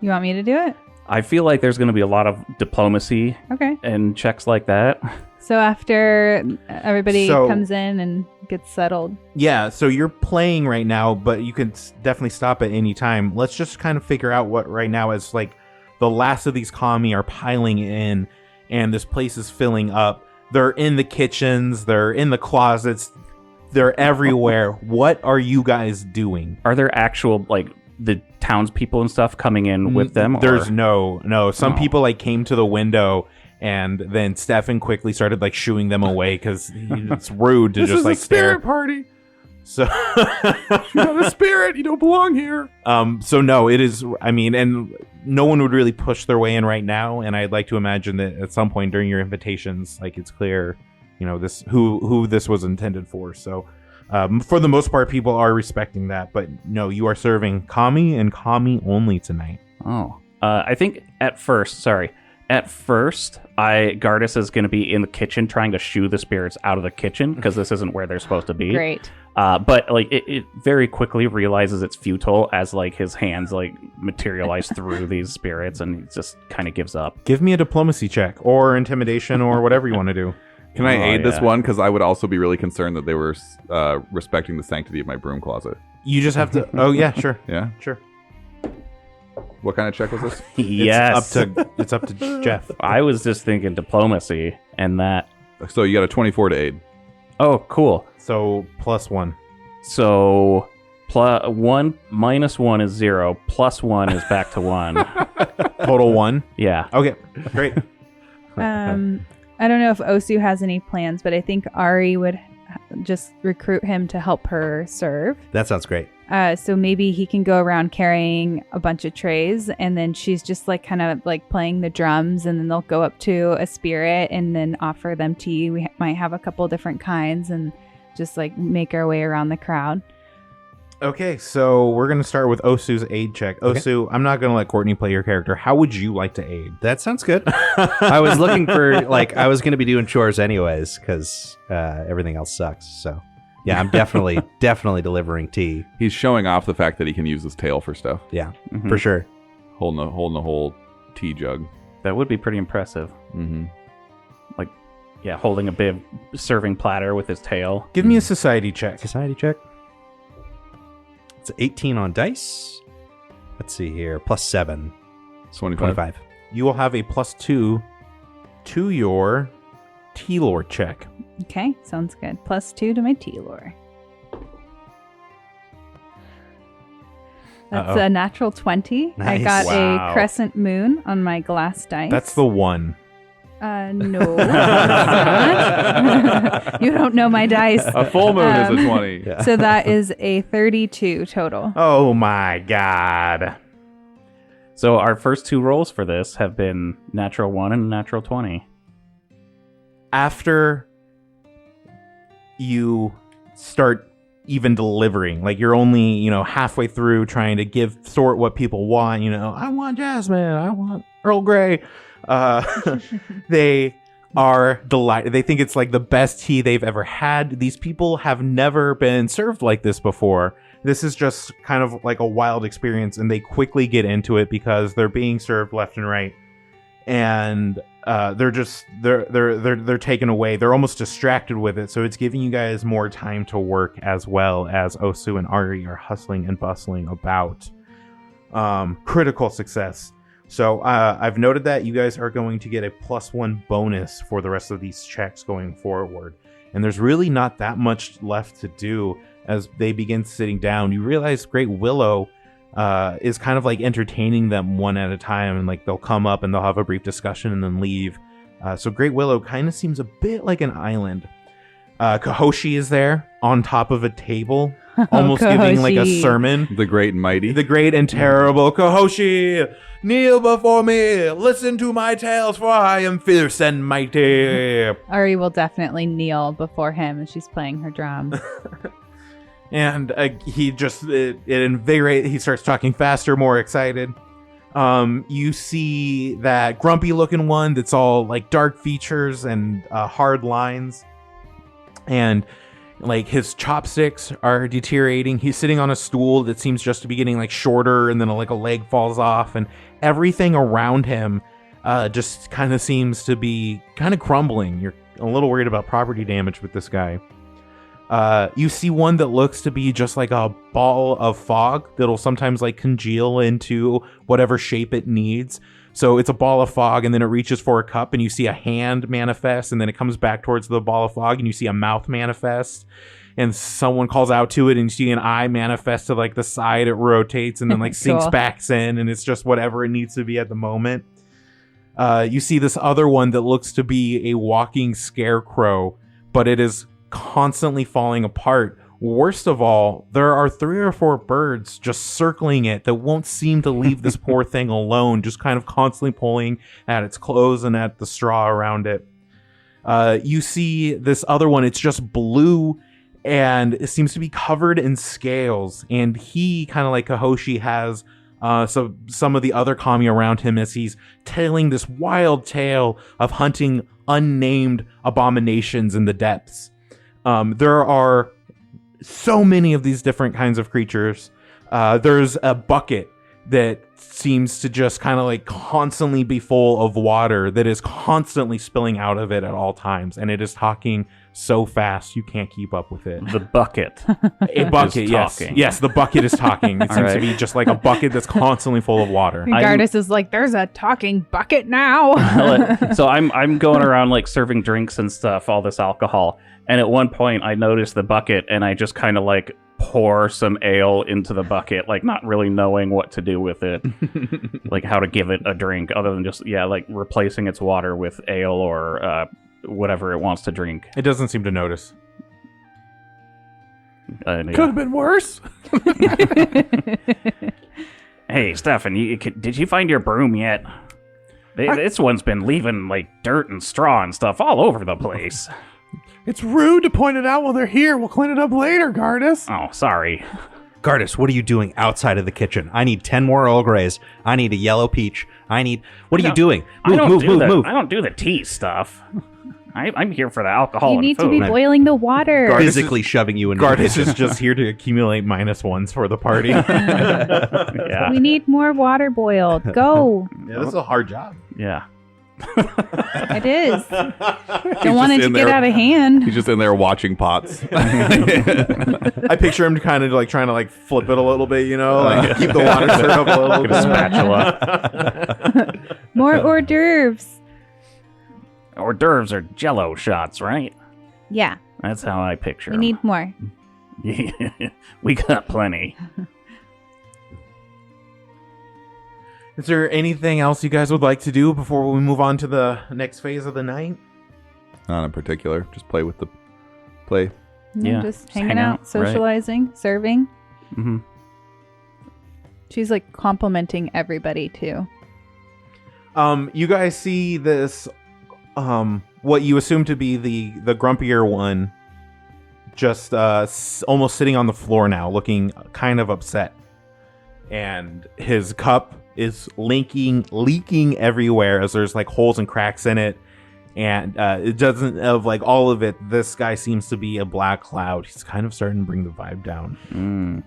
You want me to do it? I feel like there's going to be a lot of diplomacy Okay. and checks like that. So after everybody So- comes in and gets settled. Yeah, so you're playing right now, but you can definitely stop at any time. Let's just kind of figure out what right now is like the last of these kami are piling in, and this place is filling up. They're in the kitchens, they're in the closets, they're everywhere. What are you guys doing? Are there actual, like, the townspeople and stuff coming in with them? There's or? no. Some Oh. people like came to the window, and then Stefan quickly started like shooing them away because it's rude to This just is like a spirit stare. party. So, You're not a spirit. You don't belong here. so no, it is. I mean, and no one would really push their way in right now. And I'd like to imagine that at some point during your invitations, like it's clear, this who this was intended for. So, for the most part, people are respecting that. But no, you are serving kami and kami only tonight. Oh. I think at first, Gardas is going to be in the kitchen trying to shoo the spirits out of the kitchen because this isn't where they're supposed to be. Great. But like it very quickly realizes it's futile as like his hands like materialize through these spirits, and he just kind of gives up. Give me a diplomacy check or intimidation or whatever you want to do. can I Oh, aid this yeah. one? Because I would also be really concerned that they were respecting the sanctity of my broom closet. You just have to. Oh yeah, sure, Yeah? sure. What kind of check was this? Yes. It's up to Jeff. I was just thinking diplomacy and that. So you got a 24 to aid. Oh, cool. So +1. So +1 minus 1 is 0. +1 is back to 1. Total 1. Yeah. Okay, great. I don't know if Osu has any plans, but I think Ari would just recruit him to help her serve. That sounds great. So maybe he can go around carrying a bunch of trays, and then she's just like kind of like playing the drums, and then they'll go up to a spirit and then offer them tea. We might have a couple different kinds and just like make our way around the crowd. Okay, so we're going to start with Osu's aid check. Osu, I'm not going to let Courtney play your character. How would you like to aid? That sounds good. I was looking for, I was going to be doing chores anyways because everything else sucks. So, yeah, I'm definitely delivering tea. He's showing off the fact that he can use his tail for stuff. Yeah, for sure. Holding the whole tea jug. That would be pretty impressive. Mm-hmm. Like, yeah, holding a big serving platter with his tail. Give me a society check. Society check. It's 18 on dice. Let's see here. Plus 7. 25. You will have a +2 to your T-lore check. Okay, sounds good. +2 to my T-lore. That's a natural 20. Nice. I got Wow. a crescent moon on my glass dice. That's the one. No. It's not. You don't know my dice. A full moon is a 20. Yeah. So that is a 32 total. Oh my god. So our first 2 rolls for this have been natural 1 and natural 20. After you start even delivering, like you're only, halfway through trying to sort what people want, I want jasmine, I want Earl Grey. They are delighted. They think it's like the best tea they've ever had. These people have never been served like this before. This is just kind of like a wild experience, and they quickly get into it because they're being served left and right, and they're taken away. They're almost distracted with it, so it's giving you guys more time to work as well as Osu and Ari are hustling and bustling about. Critical success. So I've noted that you guys are going to get a +1 bonus for the rest of these checks going forward. And there's really not that much left to do as they begin sitting down. You realize Great Willow is kind of like entertaining them one at a time. And like they'll come up and they'll have a brief discussion and then leave. So Great Willow kind of seems a bit like an island. Kahoshi is there on top of a table, almost giving like a Kahoshi. sermon. The great and mighty. The great and terrible Kahoshi, kneel before me, listen to my tales, for I am fierce and mighty. Ari will definitely kneel before him as she's playing her drum. And he just, it invigorates, he starts talking faster, more excited. You see that grumpy looking one that's all like dark features and hard lines. And like his chopsticks are deteriorating. He's sitting on a stool that seems just to be getting like shorter, and then like a leg falls off, and everything around him just kind of seems to be kind of crumbling. You're a little worried about property damage with this guy. You see one that looks to be just like a ball of fog that'll sometimes like congeal into whatever shape it needs. So it's a ball of fog, and then it reaches for a cup, and you see a hand manifest, and then it comes back towards the ball of fog, and you see a mouth manifest, and someone calls out to it, and you see an eye manifest to like the side. It rotates and then like sinks Cool. back in, and it's just whatever it needs to be at the moment. You see this other one that looks to be a walking scarecrow, but it is constantly falling apart. Worst of all, there are 3 or 4 birds just circling it that won't seem to leave this poor thing alone, just kind of constantly pulling at its clothes and at the straw around it. You see this other one, it's just blue, and it seems to be covered in scales, and he, kind of like Kahoshi, has some of the other kami around him as he's telling this wild tale of hunting unnamed abominations in the depths. There are so many of these different kinds of creatures. There's a bucket that seems to just kind of like constantly be full of water that is constantly spilling out of it at all times, and it is talking so fast you can't keep up with it. The bucket. A bucket, yes. talking. Yes, the bucket is talking. It seems to be just like a bucket that's constantly full of water. And Gardas is like, there's a talking bucket now. So I'm going around like serving drinks and stuff, all this alcohol. And at one point I noticed the bucket, and I just kind of like pour some ale into the bucket, like not really knowing what to do with it, like how to give it a drink other than just, like replacing its water with ale or whatever it wants to drink. It doesn't seem to notice. Could have been worse. Hey, Stefan, did you find your broom yet? This one's been leaving like dirt and straw and stuff all over the place. It's rude to point it out while they're here. We'll clean it up later, Gardas. Oh, sorry. Gardas, what are you doing outside of the kitchen? I need 10 more Earl Greys. I need a yellow peach. What are you doing? Move. I don't do the tea stuff. I'm here for the alcohol You and need food. to be boiling the water. Physically shoving you into the Gardas kitchen. is just here to accumulate -1s for the party. Yeah. We need more water boiled. Go. Yeah, this is a hard job. Yeah. It is. Don't want just it to in get there- out of hand. He's just in there watching pots. I picture him kind of like trying to like flip it a little bit, like keep the water stirred up a little Get bit. a spatula. More hors d'oeuvres. Hors d'oeuvres are Jello shots, right? Yeah, That's how I picture we 'em. need more. We got plenty. Is there anything else you guys would like to do before we move on to the next phase of the night? Not in particular. Just play with the play. Yeah, Just just hanging hang out, out, right. socializing, serving. Mm-hmm. She's like complimenting everybody too. You guys see this, what you assume to be the grumpier one, just almost sitting on the floor now, looking kind of upset, and his cup is leaking everywhere as there's like holes and cracks in it, and it doesn't of like all of it. This guy seems to be a black cloud. He's kind of starting to bring the vibe down.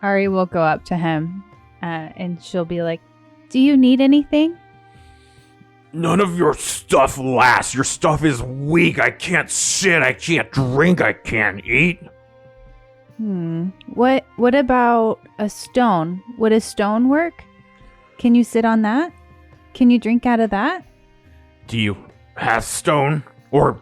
Ari will go up to him and she'll be like, "Do you need anything?" None of your stuff lasts. Your stuff is weak. I can't sit. I can't drink. I can't eat. What about a stone? Would a stone work? Can you sit on that? Can you drink out of that? Do you have stone or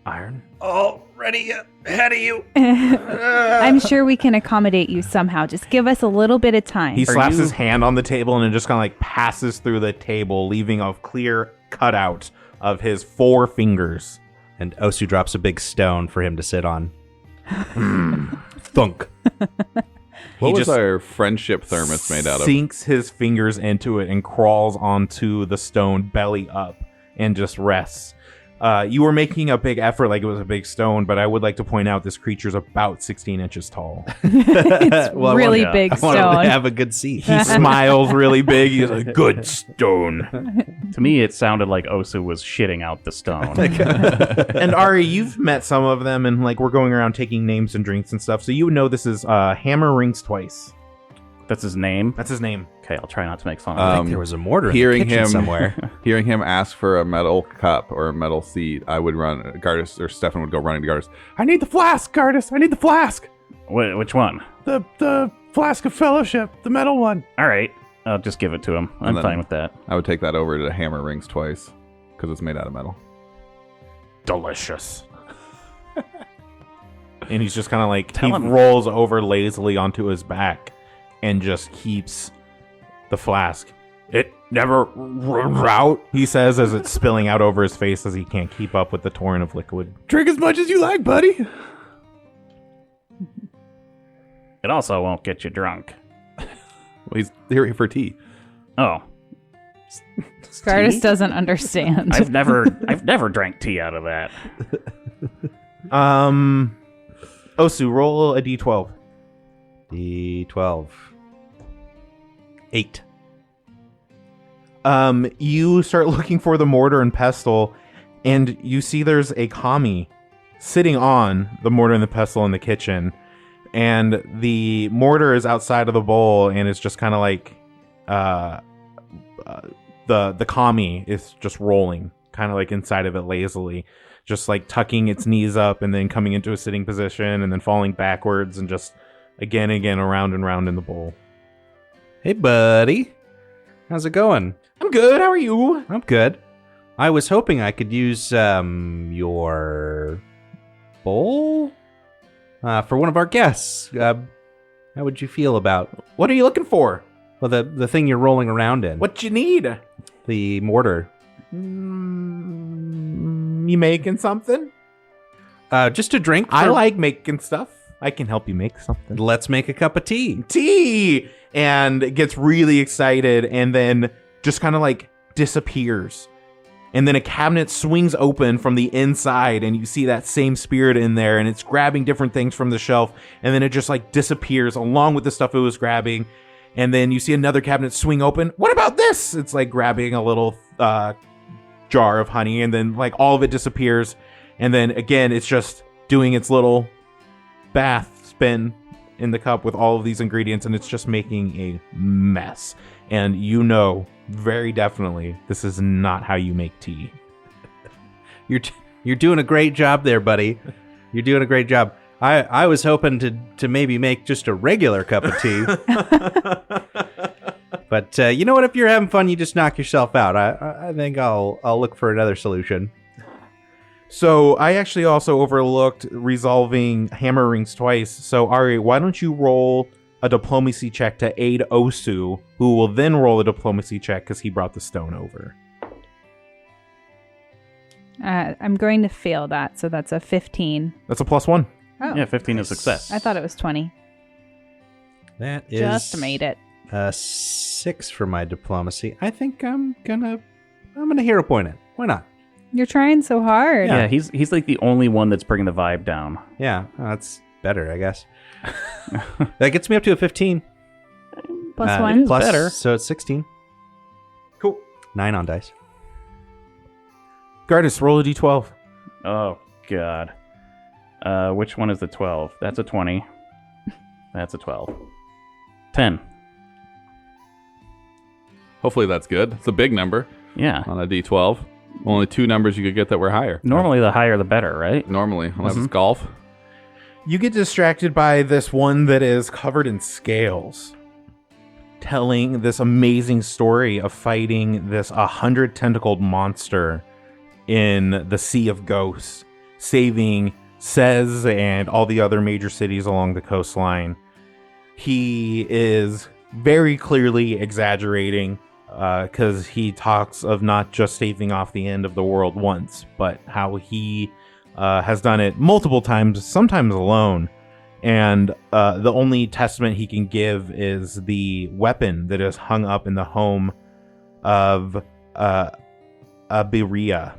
iron? Already ahead of you. I'm sure we can accommodate you somehow. Just give us a little bit of time. He slaps his hand on the table and it just kind of like passes through the table, leaving a clear cutout of his 4 fingers. And Osu drops a big stone for him to sit on. Thunk. What was just our friendship thermos made out of? Sinks his fingers into it and crawls onto the stone belly up and just rests. You were making a big effort like it was a big stone, but I would like to point out this creature's about 16 inches tall. It's really big I want him stone. to have a good seat. He smiles really big. He's like, good stone. To me, it sounded like Osu was shitting out the stone. And Ari, you've met some of them, and like we're going around taking names and drinks and stuff, so you would know this is Hammer Rings Twice. That's his name? That's his name. Okay, I'll try not to make fun I of him. think there was a mortar hearing in the kitchen him somewhere. Hearing him ask for a metal cup or a metal seat, I would run. Gardus or Stefan would go running to Gardus. I need the flask, Gardas. I need the flask. Which one? The flask of fellowship, the metal one. All right, I'll just give it to him. I'm then- fine with that. I would take that over to Hammer Rings Twice because it's made out of metal. Delicious. And he's just kind of like, Tell he him. rolls over lazily onto his back and just keeps the flask. It never runs out. He says as it's spilling out over his face as he can't keep up with the torrent of liquid. Drink as much as you like, buddy. It also won't get you drunk. Well, he's here for tea. Oh, Gardas doesn't understand. I've never drank tea out of that. Osu, roll a d12. D12. 8. You start looking for the mortar and pestle, and you see there's a kami sitting on the mortar and the pestle in the kitchen, and the mortar is outside of the bowl, and it's just kind of like the kami is just rolling, kind of like inside of it lazily, just like tucking its knees up and then coming into a sitting position and then falling backwards and just again around and round in the bowl. Hey, buddy. How's it going? I'm good. How are you? I'm good. I was hoping I could use your bowl for one of our guests. How would you feel about What are you looking for? the thing you're rolling around in? What you need? The mortar. You making something? Just a drink. I for- like making stuff. I can help you make something. Let's make a cup of tea. Tea! And gets really excited and then just kind of like disappears and then a cabinet swings open from the inside, and you see that same spirit in there, and it's grabbing different things from the shelf, and then it just like disappears along with the stuff it was grabbing. And then you see another cabinet swing open. What about this? It's like grabbing a little jar of honey, and then like all of it disappears. And then again, it's just doing its little bath spin in the cup with all of these ingredients, and it's just making a mess. And you know very definitely this is not how you make tea. You're doing a great job there, buddy. You're doing a great job. I was hoping to maybe make just a regular cup of tea. But you know what? If you're having fun, you just knock yourself out. I think I'll look for another solution. So I actually also overlooked resolving hammer rings twice. So Ari, why don't you roll a diplomacy check to aid Osu, who will then roll a diplomacy check because he brought the stone over. I'm going to fail that, so that's a 15. That's a +1. Oh, Yeah, 15 is success. I thought it was 20. That is Just made it. 6 for my diplomacy. I think I'm gonna hero point it. Why not? You're trying so hard. Yeah, he's like the only one that's bringing the vibe down. Yeah, that's better, I guess. That gets me up to a 15. Plus one. Plus, better. so it's 16. Cool. 9 on dice. Gardas, roll a d12. Oh, God. Which one is the 12? That's a 20. That's a 12. 10. Hopefully that's good. It's a big number Yeah. on a D12. Only 2 numbers you could get that were higher. Normally, the higher the better, right? Normally, unless it's golf. You get distracted by this one that is covered in scales, telling this amazing story of fighting this 100-tentacled monster in the Sea of Ghosts, saving Sez and all the other major cities along the coastline. He is very clearly exaggerating because he talks of not just staving off the end of the world once, but how he has done it multiple times, sometimes alone. And the only testament he can give is the weapon that is hung up in the home of Abiria.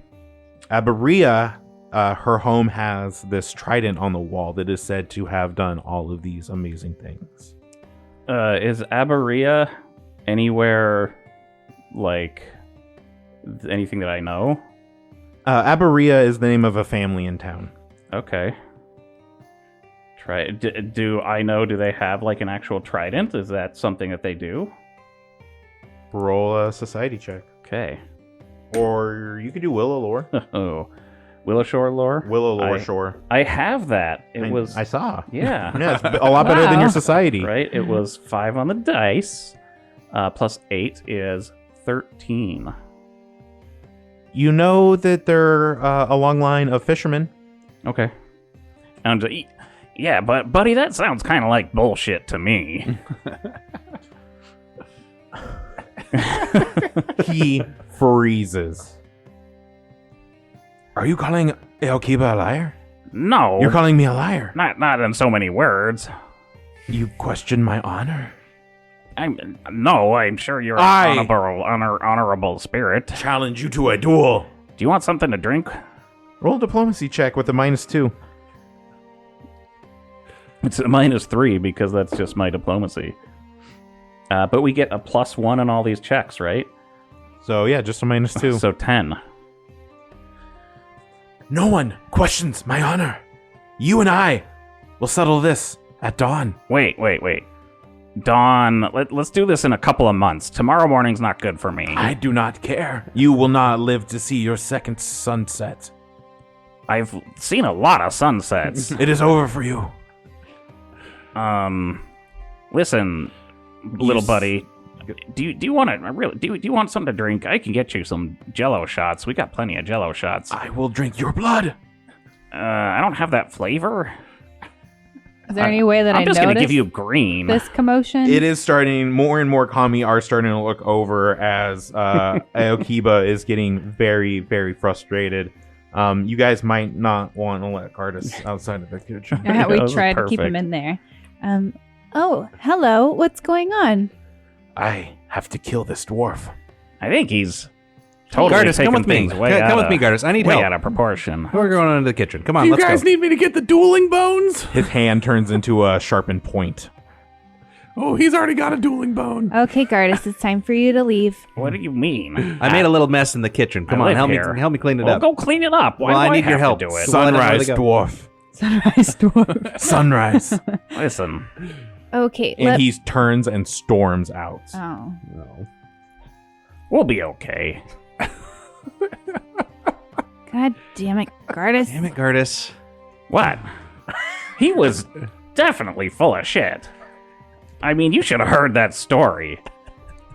Abiria, her home has this trident on the wall that is said to have done all of these amazing things. Is Abaria anywhere, like, anything that I know? Abiria is the name of a family in town. Okay. Do I know, do they have, like, an actual trident? Is that something that they do? Roll a society check. Okay. Or you could do Willow Lore. Oh. Willowshore lore? Willow Lore, sure. I have that. I saw. Yeah. Yeah, it's a lot better than Wow. your society. Right? It was 5 on the dice. Plus 8 is 13. You know that they're a long line of fishermen. Okay. And yeah, but buddy, that sounds kind of like bullshit to me. He freezes. Are you calling Eokiba a liar? No. You're calling me a liar. Not in so many words. You question my honor. I'm sure you're I- an honorable spirit. Challenge you to a duel. Do you want something to drink? Roll a diplomacy check with a -2. It's a -3 because that's just my diplomacy. But we get a +1 on all these checks, right? So yeah, just a -2. So 10. No one questions my honor. You and I will settle this at dawn. Wait. Dawn, let's do this in a couple of months. Tomorrow morning's not good for me. I do not care. You will not live to see your second sunset. I've seen a lot of sunsets. It is over for you. Listen, little s- buddy. Do you want to really? Do you want something to drink? I can get you some Jello shots. We got plenty of Jello shots. I will drink your blood. I don't have that flavor. Is there any way that I'm I just gonna notice give you green. this commotion? It is starting, more and more kami are starting to look over as Aokiba is getting very, very frustrated. You guys might not want to let Cardis outside of the kitchen. Yeah, we That was tried to keep him perfect. in there. Oh, hello. What's going on? I have to kill this dwarf. I think he's Totally Gardus, come taking with me. things way Come out with of- me, Gardus. I need way help. out of proportion. We're going into the kitchen. Come on, You let's guys go. need me to get the dueling bones? His hand turns into a sharpened point. Oh, he's already got a dueling bone. Okay, Gardus, it's time for you to leave. What do you mean? I made a little mess in the kitchen. Come I on, live help here. me. Help me clean it Well, up. go clean it up. Why Well, I do need your have help. to do it? So- Well, I don't know where Sunrise to go. dwarf. Sunrise dwarf. Sunrise. Listen, Okay. And he turns and storms out. Oh. No. we'll be okay. God damn it, Gardus. Damn it, Gardus. What? He was definitely full of shit. I mean, you should have heard that story.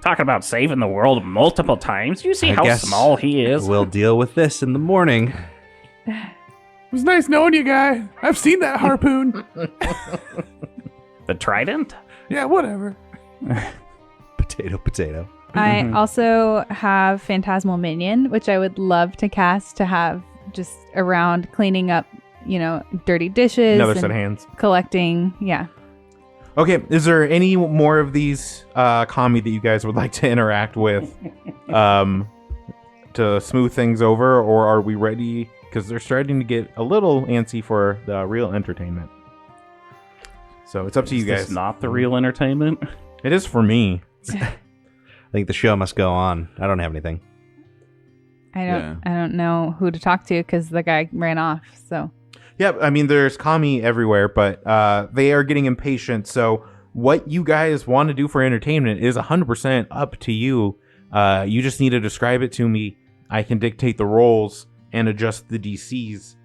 Talking about saving the world multiple times. You see I how guess small he is? We'll deal with this in the morning. It was nice knowing you, guy. I've seen that harpoon. The trident? Yeah, whatever. Potato, potato. I also have Phantasmal Minion, which I would love to cast to have just around cleaning up, dirty dishes. Another and set of hands. collecting. Yeah. Okay, is there any more of these kami that you guys would like to interact with to smooth things over, or are we ready? Because they're starting to get a little antsy for the real entertainment. So it's up to you Is this guys. not the real entertainment? It is for me. I think the show must go on. I don't have anything. I don't know who to talk to because the guy ran off. So Yeah, I mean, there's kami everywhere, but they are getting impatient. So what you guys want to do for entertainment is 100% up to you. You just need to describe it to me. I can dictate the roles and adjust the DCs,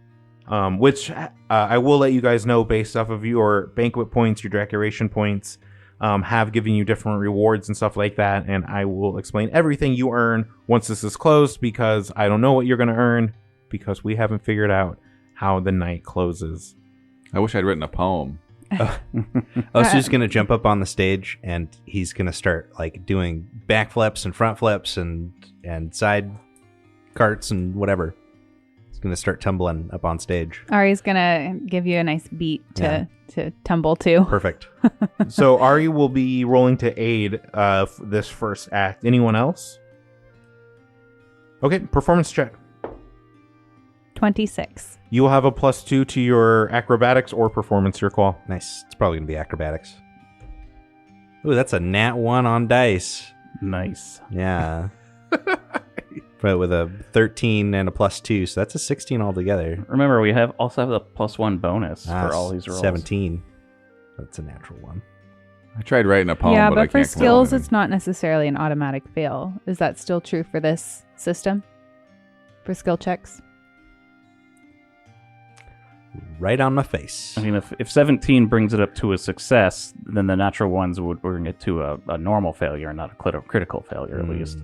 which I will let you guys know based off of your banquet points, your decoration points, have given you different rewards and stuff like that. And I will explain everything you earn once this is closed, because I don't know what you're going to earn because we haven't figured out how the night closes. I wish I'd written a poem. Osu's going to jump up on the stage and he's going to start like doing back flips and front flips and side carts and whatever. He's going to start tumbling up on stage. Ari's gonna give you a nice beat to tumble to. Perfect. So Ari will be rolling to aid this first act. Anyone else? Okay, performance check. 26. You will have a +2 to your acrobatics or performance, your call. Nice. It's probably going to be acrobatics. Ooh, that's a nat 1 on dice. Nice. Yeah. But with a 13 and a +2, so that's a 16 altogether. Remember, we also have the +1 bonus for all these rolls. 17. That's a natural one. I tried writing a poem, yeah, but I but for can't come up skills, with it's not necessarily an automatic fail. Is that still true for this system? For skill checks? Right on my face. I mean, if 17 brings it up to a success, then the natural ones would bring it to a normal failure, not a critical failure, at least.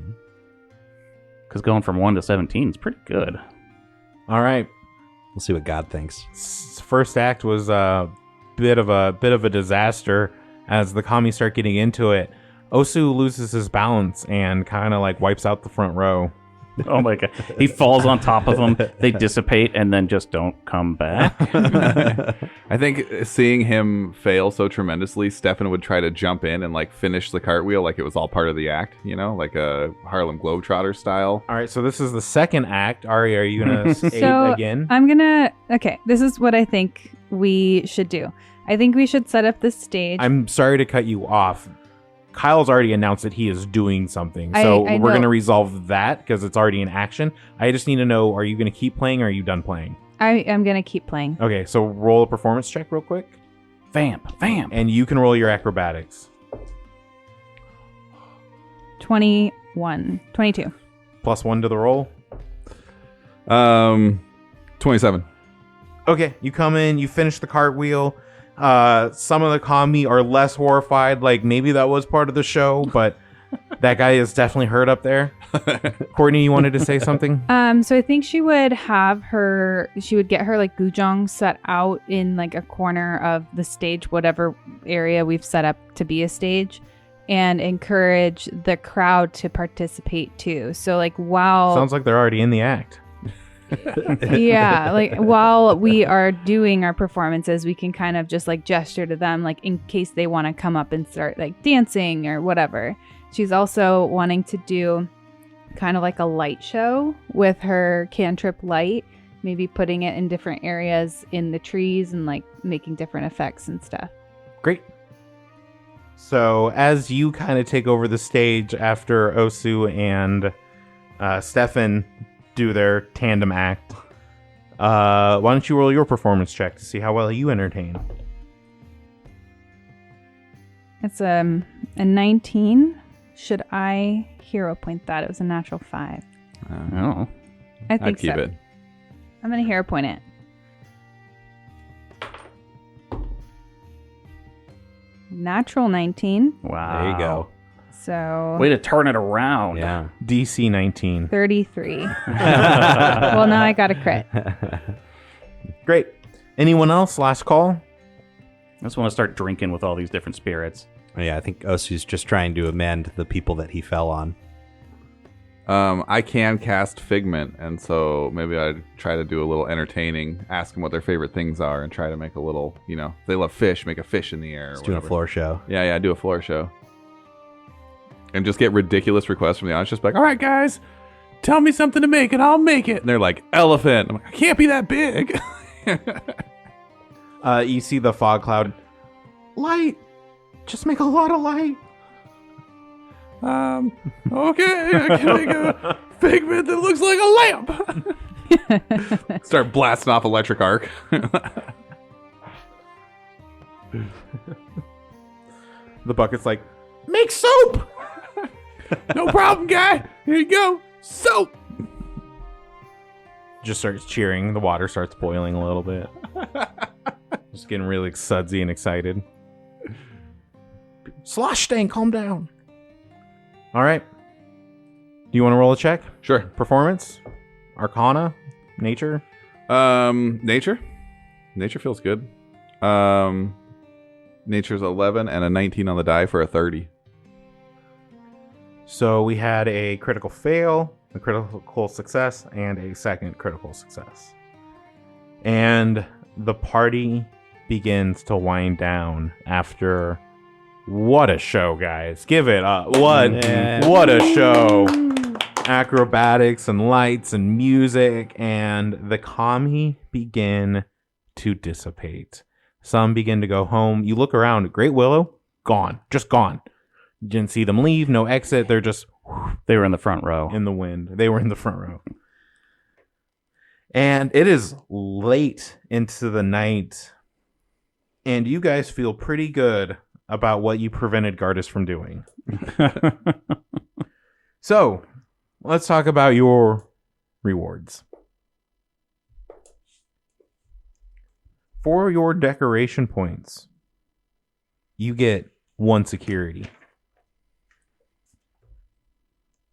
Because going from 1 to 17 is pretty good. All right. We'll see what God thinks. First act was a bit of a disaster as the kami start getting into it. Osu loses his balance and kind of like wipes out the front row. Oh my god. He falls on top of them, they dissipate, and then just don't come back. I think seeing him fail so tremendously, Stefan would try to jump in and like finish the cartwheel like it was all part of the act, like a Harlem Globetrotter style. All right, so this is the second act. Ari, are you going to aid So again? okay, this is what I think we should do. I think we should set up the stage. I'm sorry to cut you off. Kyle's already announced that he is doing something. So I we're know. going to resolve that because it's already in action. I just need to know, are you going to keep playing or are you done playing? I am going to keep playing. Okay, so roll a performance check real quick. Vamp. And you can roll your acrobatics. 21. 22. +1 to the roll. 27. Okay, you come in, you finish the cartwheel. Some of the kami are less horrified, like maybe that was part of the show, but that guy is definitely hurt up there. Courtney, you wanted to say something? So I think she would get her like gujong set out in like a corner of the stage, whatever area we've set up to be a stage, and encourage the crowd to participate too. So like while Sounds like they're already in the act. yeah, like while we are doing our performances, we can kind of just like gesture to them, like in case they want to come up and start like dancing or whatever. She's also wanting to do kind of like a light show with her cantrip light, maybe putting it in different areas in the trees and like making different effects and stuff. Great. So as you kind of take over the stage after Osu and Stefan do their tandem act, why don't you roll your performance check to see how well you entertain? It's a 19. Should I hero point that? It was a natural 5. Oh. I think I'd keep so. it. I'm going to hero point it. Natural 19. Wow. There you go. So Way to turn it around. Yeah. DC 19. 33. Well, now I got a crit. Great. Anyone else? Last call? I just want to start drinking with all these different spirits. Yeah, I think Osu's just trying to amend the people that he fell on. I can cast Figment, and so maybe I'd try to do a little entertaining, ask them what their favorite things are, and try to make a little, if they love fish, make a fish in the air. He's doing a floor show. Yeah, do a floor show. And just get ridiculous requests from the audience, just like, all right, guys, tell me something to make, and I'll make it. And they're like, elephant. I'm like, I can't be that big. You see the fog cloud. Light. Just make a lot of light. Okay, I can make a figment that looks like a lamp. Start blasting off electric arc. The bucket's like, make soap. No problem, guy. Here you go. Soap. Just starts cheering. The water starts boiling a little bit. Just getting really sudsy and excited. Slosh Stain, calm down. All right. Do you want to roll a check? Sure. Performance? Arcana? Nature? Nature. Nature feels good. Nature's 11 and a 19 on the die for a 30. So we had a critical fail, a critical success, and a second critical success. And the party begins to wind down after... What a show, guys. Give it up. What a show. Acrobatics and lights and music, and the kami begin to dissipate. Some begin to go home. You look around, Great Willow, gone. Just gone. You didn't see them leave, no exit. They're just They were in the front row. in the wind. They were in the front row. And it is late into the night, and you guys feel pretty good about what you prevented Gardas from doing. So, let's talk about your rewards. For your decoration points, you get 1 security.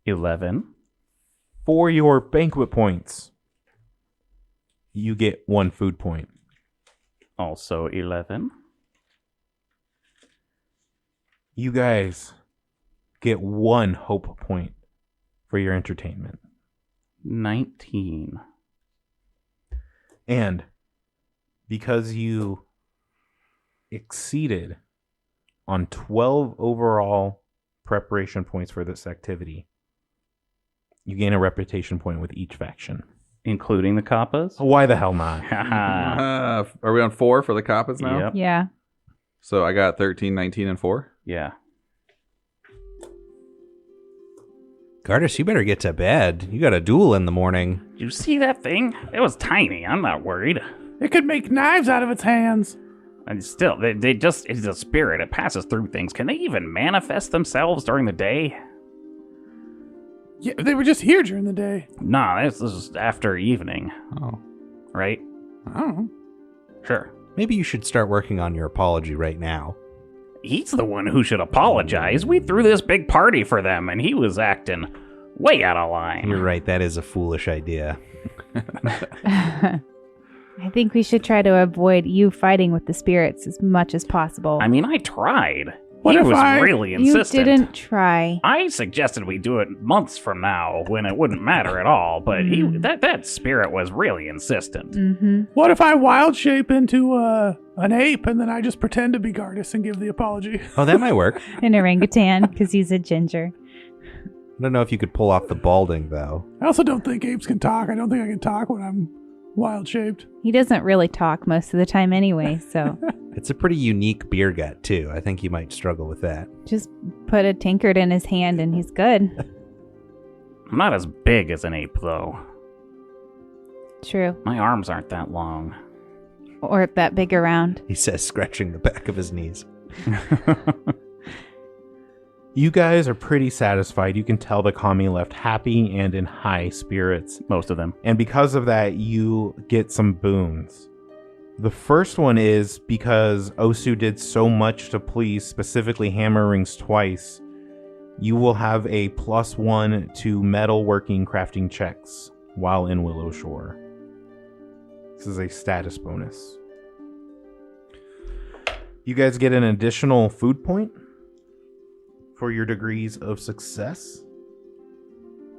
11. For your banquet points, you get 1 food point. Also 11. You guys get 1 hope point for your entertainment. 19. And because you exceeded on 12 overall preparation points for this activity, you gain a reputation point with each faction. Including the Kappas? Why the hell not? Are we on 4 for the Kappas now? Yep. Yeah. So I got 13, 19, and 4. Yeah. Gardas, you better get to bed. You got a duel in the morning. Did you see that thing? It was tiny. I'm not worried. It could make knives out of its hands. And still, they just, it's a spirit. It passes through things. Can they even manifest themselves during the day? Yeah, they were just here during the day. Nah, this is after evening, Oh. right? I don't know. Sure. Maybe you should start working on your apology right now. He's the one who should apologize. We threw this big party for them, and he was acting way out of line. You're right, that is a foolish idea. I think we should try to avoid you fighting with the spirits as much as possible. I mean, I tried. What he if was I- really you insistent. didn't try. I suggested we do it months from now when it wouldn't matter at all, but that spirit was really insistent. Mm-hmm. What if I wild shape into an ape and then I just pretend to be Gardas and give the apology? Oh, that might work. An orangutan, because he's a ginger. I don't know if you could pull off the balding, though. I also don't think apes can talk. I don't think I can talk when I'm wild shaped. He doesn't really talk most of the time anyway, so It's a pretty unique beer gut, too. I think you might struggle with that. just put a tankard in his hand and he's good. I'm not as big as an ape, though. True. My arms aren't that long. Or that big around. He says, scratching the back of his knees. You guys are pretty satisfied. You can tell the commie left happy and in high spirits. Most of them. And because of that, you get some boons. The first one is because Osu did so much to please, specifically hammer rings twice, you will have a +1 to metalworking crafting checks while in Willow Shore. This is a status bonus. You guys get an additional food point for your degrees of success.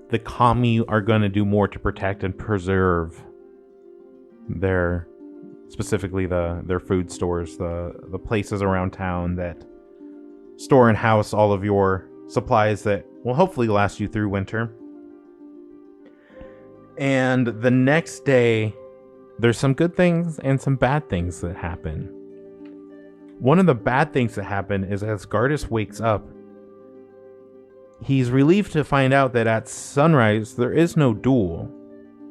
The kami are going to do more to protect and preserve their, specifically their food stores, the places around town that store and house all of your supplies that will hopefully last you through winter. And the next day, there's some good things and some bad things that happen. One of the bad things that happen is as Gardas wakes up, he's relieved to find out that at sunrise there is no duel.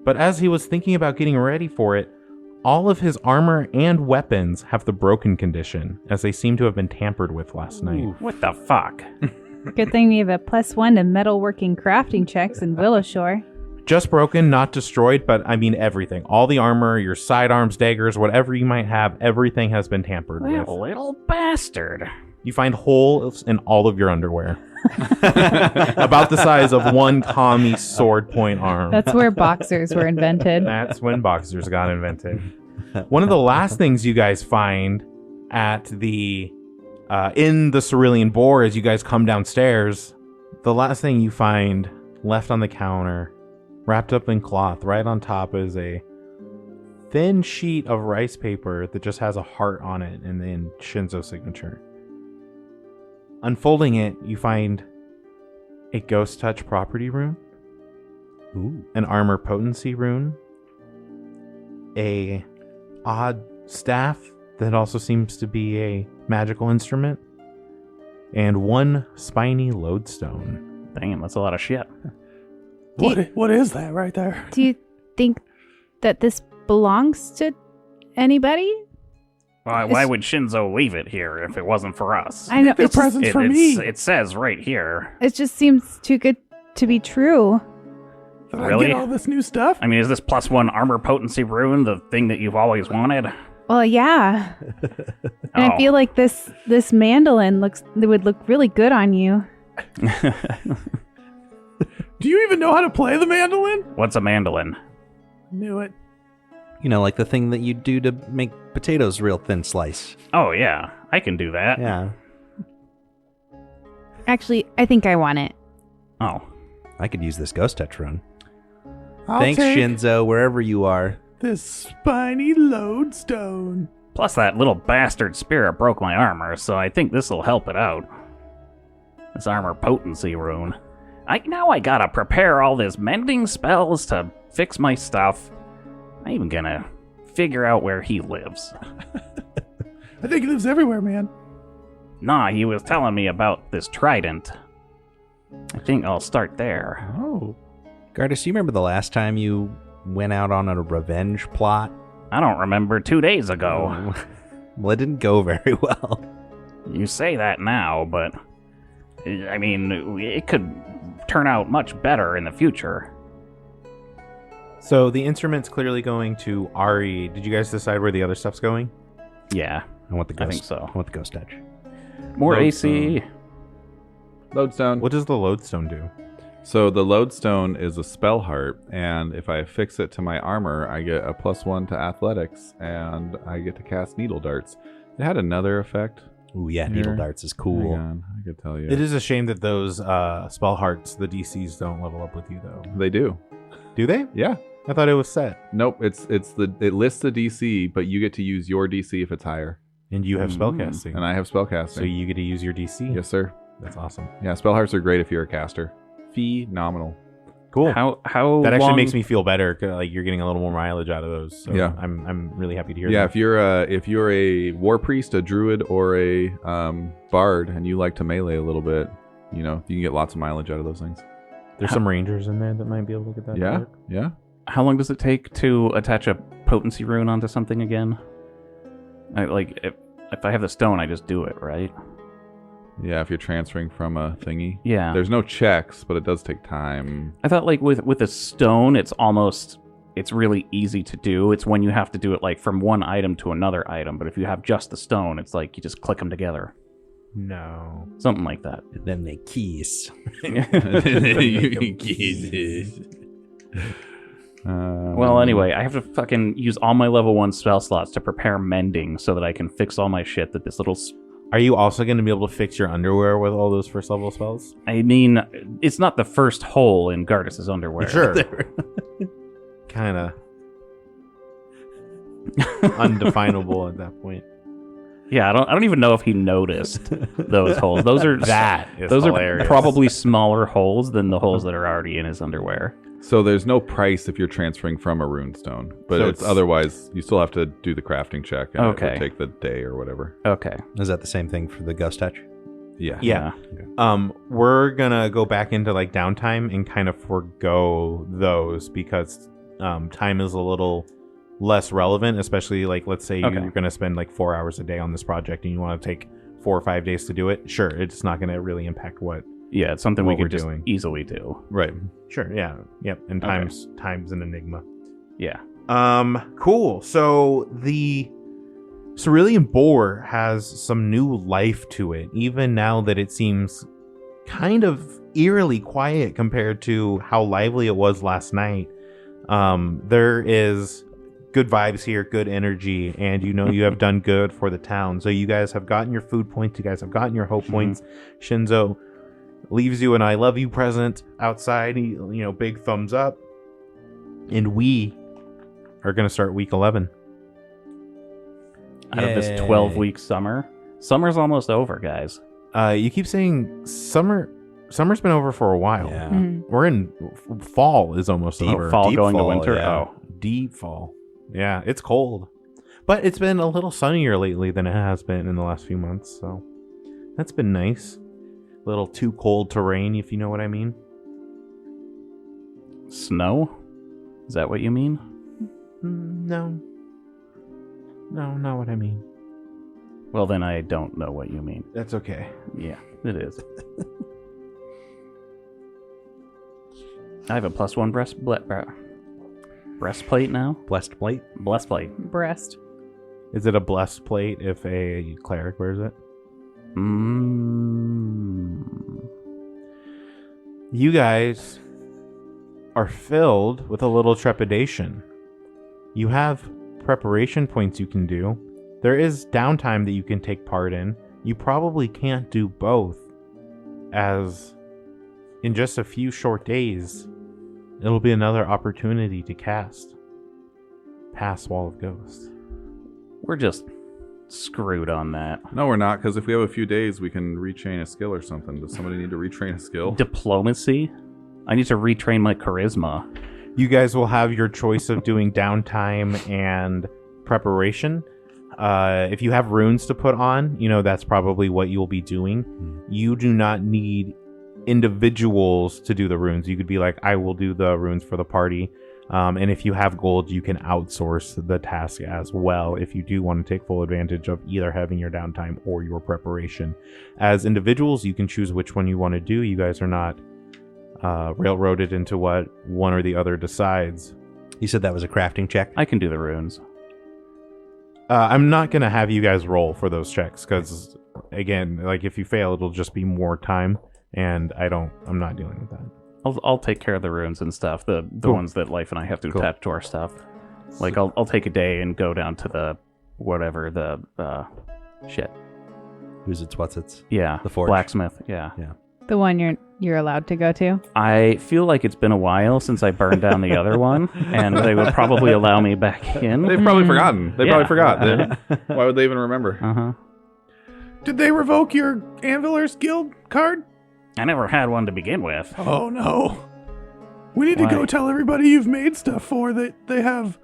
But as he was thinking about getting ready for it, all of his armor and weapons have the broken condition, as they seem to have been tampered with last night. What the fuck? Good thing you have a +1 to metalworking crafting checks in Willow Shore. Just broken, not destroyed, but I mean everything. All the armor, your sidearms, daggers, whatever you might have, everything has been tampered That with. little bastard. You find holes in all of your underwear. About the size of one kami sword point arm. That's where boxers were invented. That's when boxers got invented. One of the last things you guys find at the in the Cerulean Boar as you guys come downstairs, the last thing you find left on the counter, wrapped up in cloth, right on top is a thin sheet of rice paper that just has a heart on it and then Shinzo's signature. Unfolding it, you find a Ghost Touch property rune, an Armor Potency rune, a odd staff that also seems to be a magical instrument, and one spiny lodestone. Damn, that's a lot of shit. What is that right there? Do you think that this belongs to anybody? Why would Shinzo leave it here if it wasn't for us? I know. They're presents for me. It says right here. It just seems too good to be true. Did Really? I get all this new stuff? I mean, is this +1 armor potency rune the thing that you've always wanted? Well, yeah. And I Oh. feel like this mandolin would look really good on you. Do you even know how to play the mandolin? What's a mandolin? Knew it. You know, like the thing that you do to make potatoes real thin slice. Oh, yeah. I can do that. Yeah. Actually, I think I want it. Oh. I could use this Ghost Touch rune. I'll Thanks, take Shinzo, wherever you are. this spiny lodestone. Plus, that little bastard spirit broke my armor, so I think this'll help it out. This armor potency rune. Now I gotta prepare all this mending spells to fix my stuff. I'm even gonna figure out where he lives. I think he lives everywhere, man. Nah, he was telling me about this trident. I think I'll start there. Oh. Gardas, you remember the last time you went out on a revenge plot? I don't remember 2 days ago. Well, it didn't go very well. You say that now, but I mean, it could turn out much better in the future. So the instrument's clearly going to Ari. Did you guys decide where the other stuff's going? Yeah, I want the I Ghost. think so. I want the Ghost Touch. More Lodestone. AC. Lodestone. What does the lodestone do? So the lodestone is a spell heart, and if I affix it to my armor, I get a +1 to athletics, and I get to cast needle darts. It had another effect. Ooh, yeah, Needle Here. Darts is Hang cool. on, I could tell you. It is a shame that those spell hearts, the DCs, don't level up with you, though. They do. Do they? Yeah. I thought it was set. Nope. It lists the DC, but you get to use your DC if it's higher, And you have spellcasting. and I have spellcasting. So you get to use your DC. Yes, sir. That's awesome. Yeah, spell hearts are great if you're a caster. phenomenal. Cool. How That actually long- makes me feel better. 'Cause, like you're getting a little more mileage out of those. So Yeah. I'm really happy to hear Yeah, that. if you're a war priest, a druid, or a bard, and you like to melee a little bit, you can get lots of mileage out of those things. There's some rangers in there that might be able to get that. to Yeah, work. yeah. How long does it take to attach a potency rune onto something again? If I have the stone, I just do it, right? Yeah, if you're transferring from a thingy. Yeah. There's no checks, but it does take time. I thought like with a stone, it's really easy to do. It's when you have to do it like from one item to another item. But if you have just the stone, it's like you just click them together, No. something like that. And then they kiss. Well, anyway, I have to fucking use all my level 1 spell slots to prepare mending so that I can fix all my shit that this little... Are you also going to be able to fix your underwear with all those first level spells? I mean, it's not the first hole in Gardas' underwear. Sure. Kind of undefinable at that point. Yeah, I don't even know if he noticed those holes. Those are those hilarious. are probably smaller holes than the holes that are already in his underwear. So there's no price if you're transferring from a rune stone, but So it's it's- otherwise you still have to do the crafting check and it Okay. would take the day or whatever. Okay. Is that the same thing for the ghost touch? Yeah. Yeah. We're gonna go back into like downtime and kind of forego those because time is a little less relevant, especially like let's say Okay. you're gonna spend like 4 hours a day on this project and you want to take 4 or 5 days to do it. Sure, it's not gonna really impact what. Yeah, it's something What we we're could just doing. easily do. Right. Sure, yeah, yep. And Okay. time's an enigma. Yeah. Cool. So the Cerulean Boar has some new life to it, even now that it seems kind of eerily quiet compared to how lively it was last night. There is good vibes here, good energy, and you have done good for the town. So you guys have gotten your food points, you guys have gotten your hope points. Shinzo leaves you an I love you present outside, big thumbs up. And we are going to start week 11. Out of this Yay. 12-week summer. Summer's almost over, guys. You keep saying summer's been over for a while. Yeah. Mm. We're in fall is almost Deep over. Fall deep going to fall, winter. yeah. Oh. Deep fall. Yeah, it's cold. But it's been a little sunnier lately than it has been in the last few months, so that's been nice. A little too cold to rain, if you know what I mean. Snow? Is that what you mean? No. No, not what I mean. Well, then I don't know what you mean. That's okay. Yeah, it is. I have a +1 breastplate now. Blessed plate. Breastplate. Breast. Is it a blessed plate if a cleric wears it? You guys are filled with a little trepidation. You have preparation points you can do. There is downtime that you can take part in. You probably can't do both, as in just a few short days, it'll be another opportunity to cast Pass Wall of Ghosts. We're just screwed on that. No, we're not, because if we have a few days, we can retrain a skill or something. Does somebody need to retrain a skill? Diplomacy? I need to retrain my charisma. You guys will have your choice of doing downtime and preparation. If you have runes to put on, that's probably what you'll be doing. You do not need individuals to do the runes. You could be like, I will do the runes for the party. And if you have gold, you can outsource the task as well if you do want to take full advantage of either having your downtime or your preparation. As individuals, you can choose which one you want to do. You guys are not railroaded into what one or the other decides. You said that was a crafting check? I can do the runes. I'm not going to have you guys roll for those checks because, again, like if you fail, it'll just be more time, and I'm not dealing with that. I'll take care of the runes and stuff. The Cool. ones that Life and I have to Cool. attach to our stuff. Like I'll take a day and go down to the whatever the shit. Who's it's, what's it's? Yeah, The forge. blacksmith. Yeah. The one you're allowed to go to. I feel like it's been a while since I burned down the other one, and they would probably allow me back in. They've probably forgotten. They Yeah. probably forgot. Why would they even remember? Uh huh. Did they revoke your Anvilers Guild card? I never had one to begin with. Oh no. We need to Why? go tell everybody you've made stuff for that they have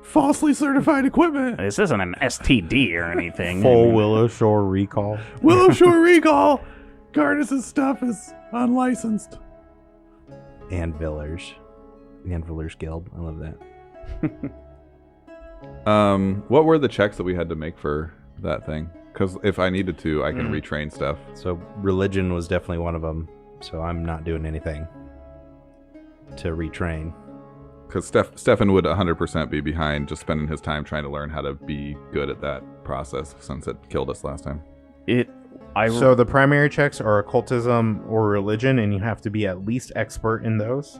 falsely certified equipment. This isn't an STD or anything. Full Willow Shore recall. Willow Shore recall. Garnis's stuff is unlicensed. And Villers. And Villers Guild. I love that. What were the checks that we had to make for that thing? Because if I needed to, I can retrain stuff. So religion was definitely one of them. So I'm not doing anything to retrain. Because Stefan would 100% be behind just spending his time trying to learn how to be good at that process since it killed us last time. So the primary checks are occultism or religion, and you have to be at least expert in those.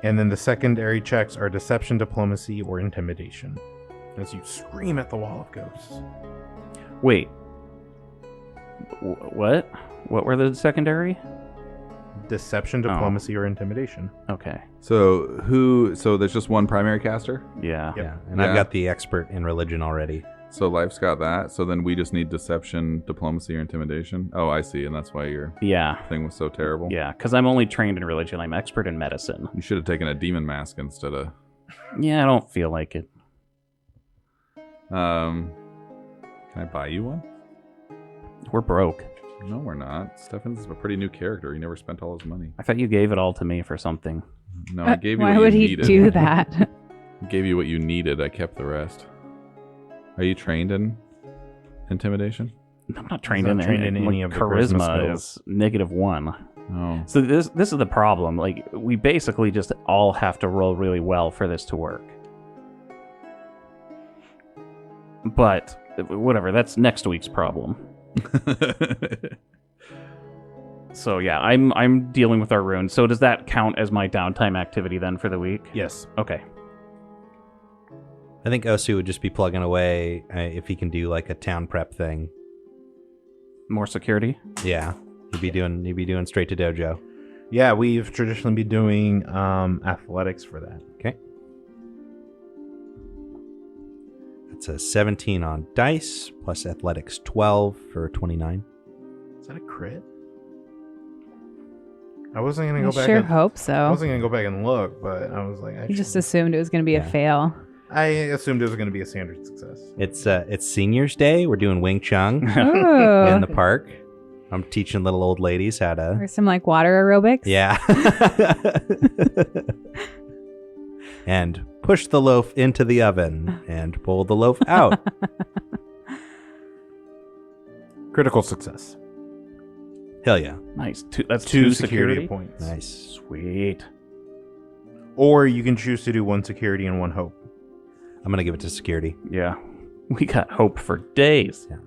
And then the secondary checks are deception, diplomacy, or intimidation. As you scream at the wall of ghosts. Wait. What? What were the secondary? Deception, diplomacy, or intimidation. Okay. So there's just one primary caster? Yeah. Yep. Yeah. And I've got the expert in religion already. So Life's got that. So then we just need deception, diplomacy, or intimidation. Oh, I see. And that's why your Yeah. thing was so terrible. Yeah, because I'm only trained in religion. I'm expert in medicine. You should have taken a demon mask instead of. Yeah, I don't feel like it. Can I buy you one? We're broke. No, we're not. Stefan's a pretty new character. He never spent all his money. I thought you gave it all to me for something. No, I gave you Why what would you he needed. do that? I gave you what you needed. I kept the rest. Are you trained in intimidation? I'm not trained He's in not trained in any of the charisma charisma skills. is -1. Oh. So this is the problem. Like, we basically just all have to roll really well for this to work. But whatever, that's next week's problem. So yeah, I'm dealing with our runes. So does that count as my downtime activity then for the week? Yes. Okay. I think Osu would just be plugging away if he can do like a town prep thing. More security? Yeah. He'd be doing straight to dojo. Yeah, we've traditionally been doing athletics for that. Okay. That's a 17 on dice plus athletics 12 for 29. Is that a crit? I wasn't gonna I go back. sure and, hope I so. wasn't gonna go back and look, but I was like, You just assumed it was going to be Yeah. a fail. I assumed it was gonna be a standard success. It's Seniors Day. We're doing Wing Chun Oh, in the park. I'm teaching little old ladies how to. or some like water aerobics. Yeah. And push the loaf into the oven and pull the loaf out. Critical success. Hell yeah. Nice. That's Two two security points. Nice. Sweet. Or you can choose to do one security and one hope. I'm going to give it to security. Yeah. We got hope for days. Yeah.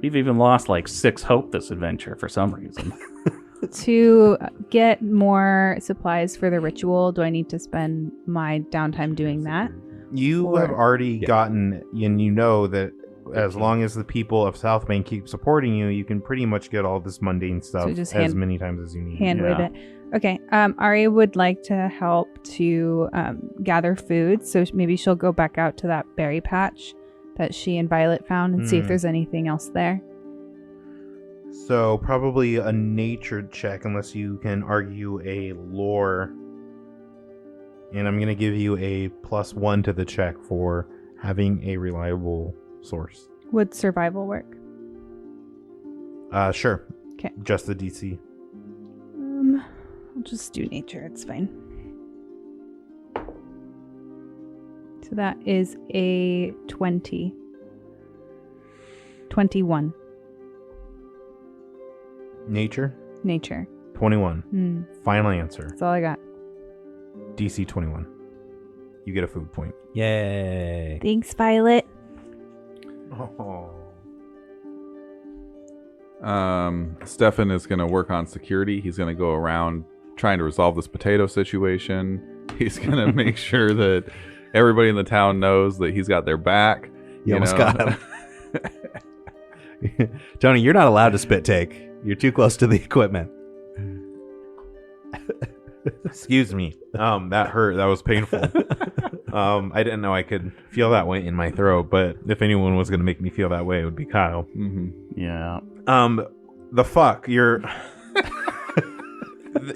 We've even lost like 6 hope this adventure for some reason. To get more supplies for the ritual, do I need to spend my downtime doing that? You Or- have already Yeah. gotten, and you know that as long as the people of South Main keep supporting you, you can pretty much get all this mundane stuff just as hand- many times as you need. Hand wave Yeah. it. Okay. Ari would like to help to gather food, so maybe she'll go back out to that berry patch that she and Violet found and see if Hmm. there's anything else there. So probably a nature check, unless you can argue a lore. And I'm going to give you a +1 to the check for having a reliable source. Would survival work? Sure. 'Kay. Just the DC. I'll just do nature. It's fine. So that is a 20. 21. Nature, Nature. 21. Final answer. That's all I got. DC 21. You get a food point. Yay. Thanks, Violet. Oh. Stefan is going to work on security. He's going to go around trying to resolve this potato situation. He's going to make sure that everybody in the town knows that he's got their back. You almost got him. Tony, you're not allowed to spit take. You're too close to the equipment. Excuse me. That hurt. That was painful. I didn't know I could feel that way in my throat, but if anyone was going to make me feel that way, it would be Kyle. Mm-hmm. Yeah. the fuck?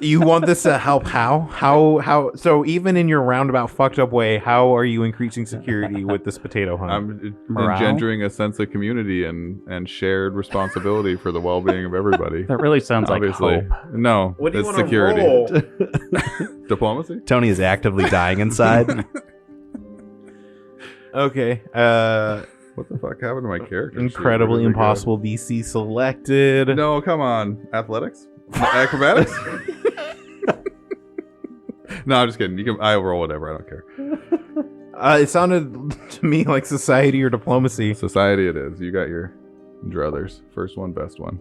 You want this to help? How? So even in your roundabout fucked up way, how are you increasing security with this potato hunt? I'm Morale? engendering a sense of community and shared responsibility for the well-being of everybody. That really sounds Obviously, like hope. no, What do you it's wanna security. roll? Diplomacy. Tony is actively dying inside. Okay. What the fuck happened to my character? sheet? Incredibly Where did it go? impossible VC selected. No, come on. Athletics? Acrobatics? No, I'm just kidding. I roll whatever. I don't care. It sounded to me like society or diplomacy. Society it is. You got your druthers. First one, best one.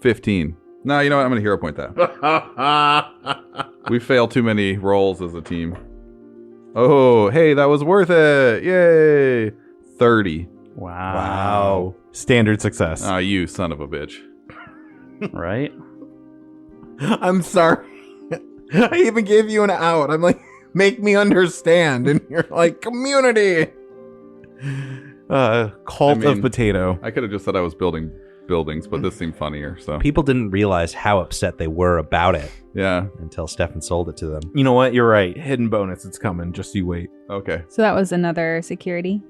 15. No, you know what? I'm going to hero point that. We fail too many rolls as a team. Oh, hey, that was worth it. Yay. 30. Wow. Standard success. Ah, you son of a bitch. Right? I'm sorry. I even gave you an out. I'm like, make me understand. And you're like, community. Cult of potato. I could have just said I was building buildings, but this seemed funnier. So People didn't realize how upset they were about it yeah. until Stefan sold it to them. You know what? You're right. Hidden bonus. It's coming. Just you wait. Okay. So that was another security.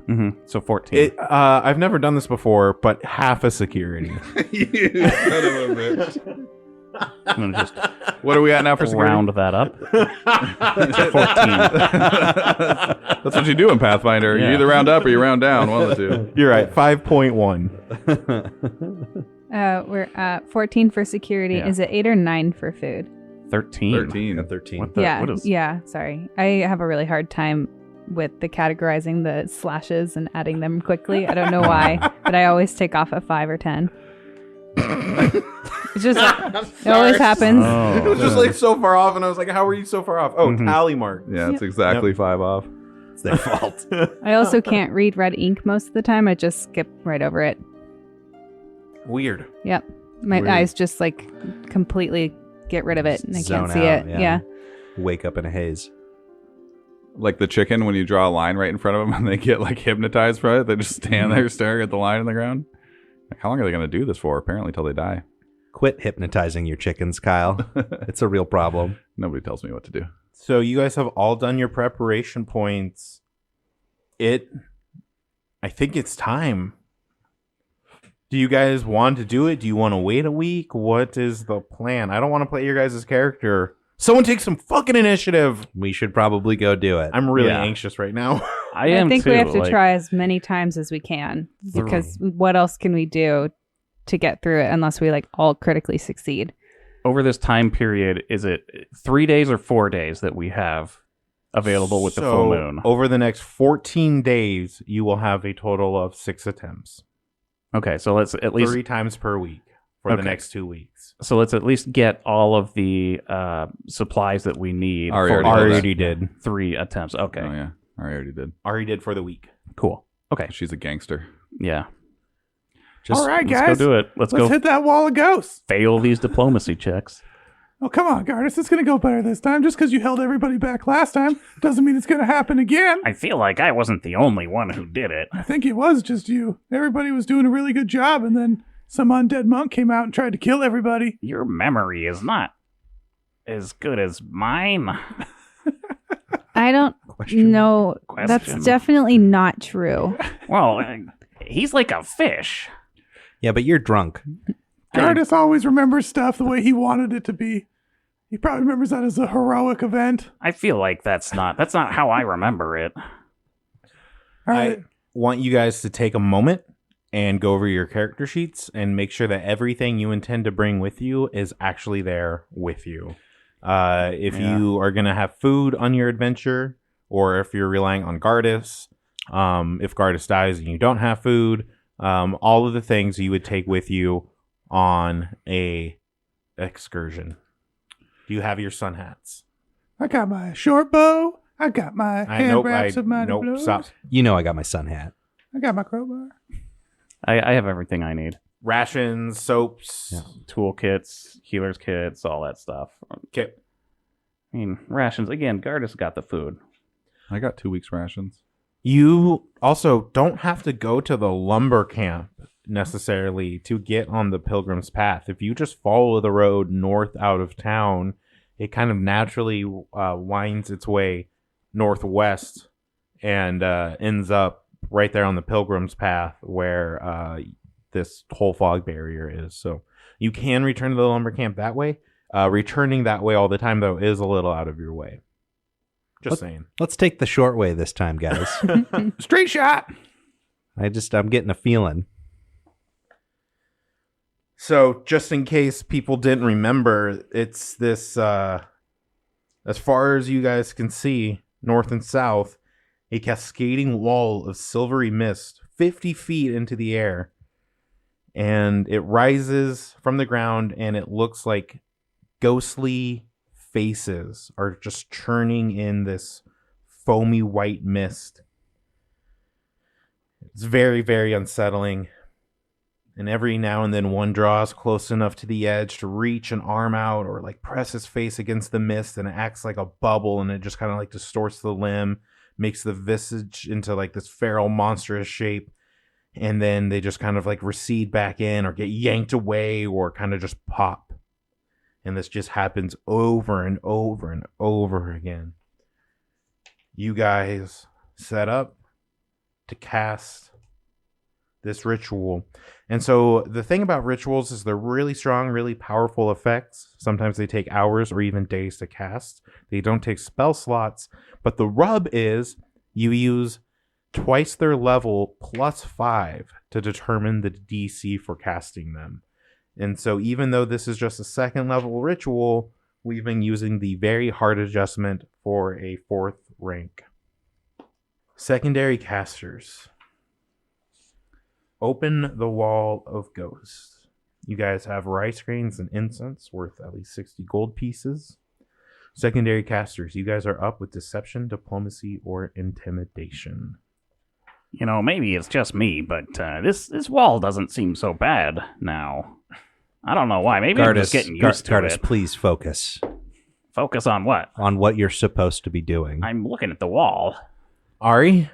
Mm-hmm. So 14. I've never done this before, but half a security. You son of a bitch. I'm going to just What are we at now for security? round that up. 14. That's what you do in Pathfinder. Yeah. You either round up or you round down. One of the two. You're right. 5.1. We're at 14 for security. Yeah. Is it 8 or 9 for food? 13. 13. 13. What the? Yeah. What is, Yeah. Sorry. I have a really hard time with the categorizing the slashes and adding them quickly. I don't know why, but I always take off at 5 or 10. It's just, it always happens. Oh. It was just like so far off, and I was like, how are you so far off? Oh, tally mark. Yeah, it's exactly 5 off. It's their fault. I also can't read red ink most of the time. I just skip right over it. Weird. Yep. My Weird. eyes just like completely get rid of it and I Zone can't see out, it. yeah. Yeah. Wake up in a haze. Like the chicken, when you draw a line right in front of them and they get like hypnotized from it, they just stand there staring at the line in the ground. Like, how long are they going to do this for? Apparently, till they die. Quit hypnotizing your chickens, Kyle. It's a real problem. Nobody tells me what to do. So you guys have all done your preparation points. I think it's time. Do you guys want to do it? Do you want to wait a week? What is the plan? I don't want to play your guys' character. Someone take some fucking initiative. We should probably go do it. I'm really Yeah. anxious right now. I am think too. we have to like, try as many times as we can because what else can we do to get through it unless we like all critically succeed? over this time period, is it 3 days or 4 days that we have available with the full moon? Over the next 14 days, you will have a total of 6 attempts. Okay, so let's at least 3 times per week for the Okay. next 2 weeks. so let's at least get all of the supplies that we need Ari for already those did did. 3 attempts. Okay, Oh yeah, I already did. Ari did for the week. cool. Okay, She's a gangster. yeah. All right, Let's guys. go do it. Let's Let's go hit that wall of ghosts. fail these diplomacy checks. Oh, come on, Gardas. It's going to go better this time. Just because you held everybody back last time doesn't mean it's going to happen again. I feel like I wasn't the only one who did it. I think it was just you. Everybody was doing a really good job, and then some undead monk came out and tried to kill everybody. Your memory is not as good as mine. I don't know. Question. That's definitely not true. Well, he's like a fish. Yeah, but you're drunk. Gardas always remembers stuff the way he wanted it to be. He probably remembers that as a heroic event. I feel like that's not how I remember it. All right. I want you guys to take a moment and go over your character sheets and make sure that everything you intend to bring with you is actually there with you. If you are going to have food on your adventure, or if you're relying on Gardas, if Gardas dies and you don't have food, all of the things you would take with you on a excursion. Do you have your sun hats? I got my short bow. I got my hand wraps of mighty blows. Stop. You know I got my sun hat. I got my crowbar. I have everything I need. Rations, soaps. Toolkits, healer's kits, all that stuff. Okay. I mean, rations. Again, Gardas got the food. I got 2 weeks rations. You also don't have to go to the lumber camp necessarily to get on the pilgrim's path. If you just follow the road north out of town, it kind of naturally winds its way northwest and ends up right there on the pilgrim's path where this whole fog barrier is. So you can return to the lumber camp that way. Returning that way all the time, though, is a little out of your way. Just saying. Let's take the short way this time, guys. Straight shot. I'm getting a feeling. So just in case people didn't remember, it's this, as far as you guys can see, north and south, a cascading wall of silvery mist 50 feet into the air. And it rises from the ground, and it looks like ghostly faces are just churning in this foamy white mist. It's very, very unsettling. And every now and then one draws close enough to the edge to reach an arm out or like press his face against the mist, and it acts like a bubble, and it just kind of like distorts the limb, makes the visage into like this feral monstrous shape. And then they just kind of like recede back in or get yanked away or kind of just pop. And this just happens over and over and over again. You guys set up to cast this ritual. And so the thing about rituals is they're really strong, really powerful effects. Sometimes they take hours or even days to cast. They don't take spell slots. But the rub is you use twice their level plus 5 to determine the DC for casting them. And so even though this is just a second level ritual, we've been using the very hard adjustment for a 4th rank. Secondary casters. Open the wall of ghosts. You guys have rice grains and incense worth at least 60 gold pieces. Secondary casters, you guys are up with deception, diplomacy, or intimidation. You know, maybe it's just me, but this wall doesn't seem so bad now. I don't know why. Maybe I'm just getting used to Cardis, it. please focus. Focus on what? On what you're supposed to be doing. I'm looking at the wall. Ari?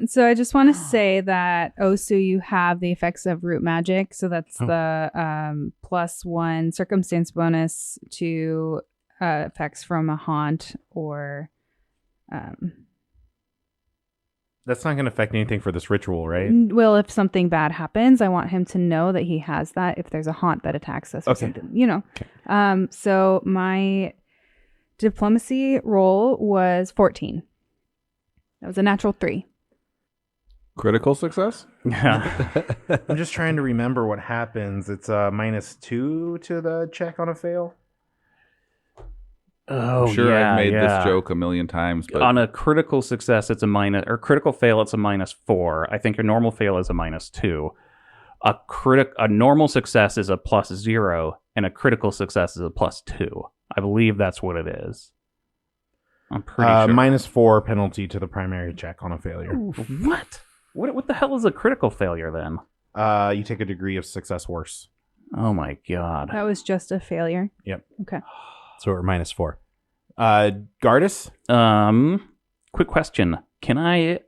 So I just want to say that Osu, you have the effects of root magic. So that's the +1 circumstance bonus to effects from a haunt or That's not going to affect anything for this ritual, right? well, if something bad happens, I want him to know that he has that if there's a haunt that attacks us or something, you know. Okay. So my diplomacy roll was 14. That was a natural 3. Critical success? Yeah. I'm just trying to remember what happens. It's -2 to the check on a fail. Oh, I'm sure yeah, I've made yeah. this joke a million times, but On a critical success, it's a minus, or critical fail, it's a -4. I think your normal fail is a -2. A normal success is a +0, and a critical success is a +2. I believe that's what it is. I'm pretty sure. -4 penalty to the primary check on a failure. What? What the hell is a critical failure then? You take a degree of success worse. Oh my god. That was just a failure. Yep. Okay. So we're -4. Gardis? Quick question. Can I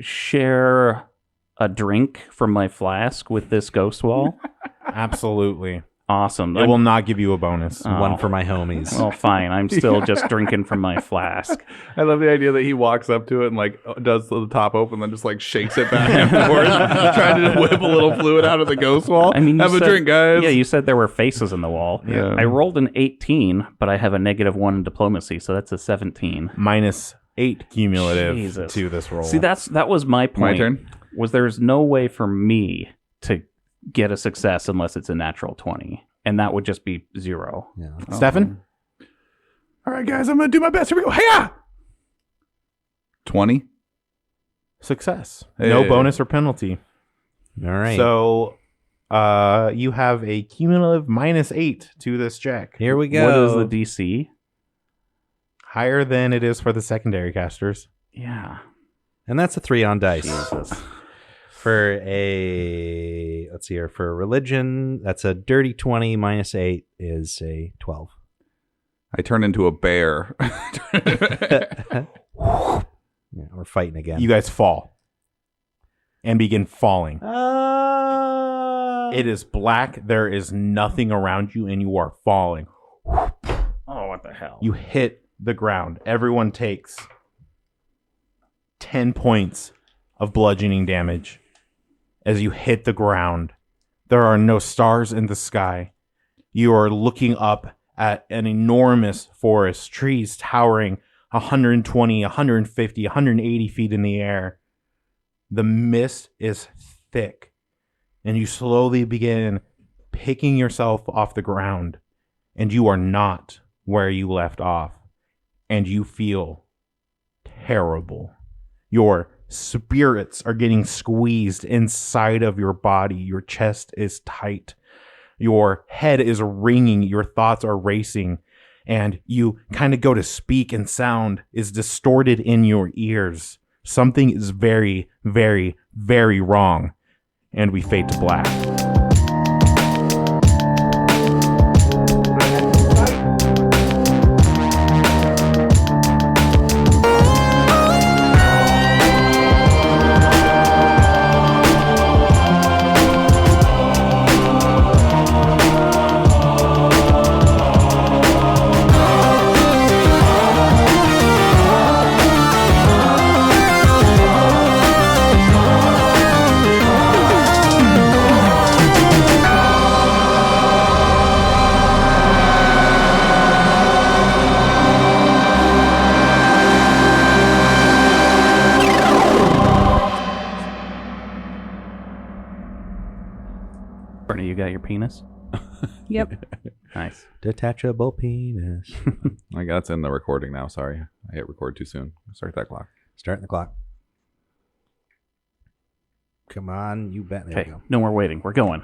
share a drink from my flask with this ghost wall? Absolutely. Awesome. It will not give you a bonus. Oh. One for my homies. Well, fine. I'm still just drinking from my flask. I love the idea that he walks up to it and like does the top open, then just like shakes it back and forth, trying to whip a little fluid out of the ghost wall. I mean, you have a said- drink, guys. Yeah, you said there were faces in the wall. Yeah. I rolled an 18, but I have a -1 in diplomacy, so that's a 17. -8 cumulative Jesus. to this roll. See, that was my point. My turn. Was there's no way for me to get a success unless it's a natural 20, and that would just be 0. Yeah. Stefan? All right, guys, I'm going to do my best. Here we go. Hey-ya! 20. Success. Hey. No bonus or penalty. All right. So you have a cumulative -8 to this check. here we go. What is the DC? Higher than it is for the secondary casters. Yeah. And that's a 3 on dice. Jesus. For a, let's see here, for religion, that's a dirty 20. -8 is a 12. I turn into a bear. Yeah, we're fighting again. You guys fall and begin falling. It is black. There is nothing around you, and you are falling. Oh, what the hell? You hit the ground. Everyone takes 10 points of bludgeoning damage as you hit the ground. There are no stars in the sky. You are looking up at an enormous forest, trees towering 120, 150, 180 feet in the air. The mist is thick, and you slowly begin picking yourself off the ground, and you are not where you left off, and you feel terrible. Your spirits are getting squeezed inside of your body. Your chest is tight. Your head is ringing. Your thoughts are racing. And you kind of go to speak, and sound is distorted in your ears. Something is very, very, very wrong. And we fade to black. Bernie, you got your penis? Yep. Nice. Detachable penis. I got it's in the recording now. Sorry, I hit record too soon. Start that clock. Starting the clock. Come on, you bet. There we Okay, go. no more waiting. We're going.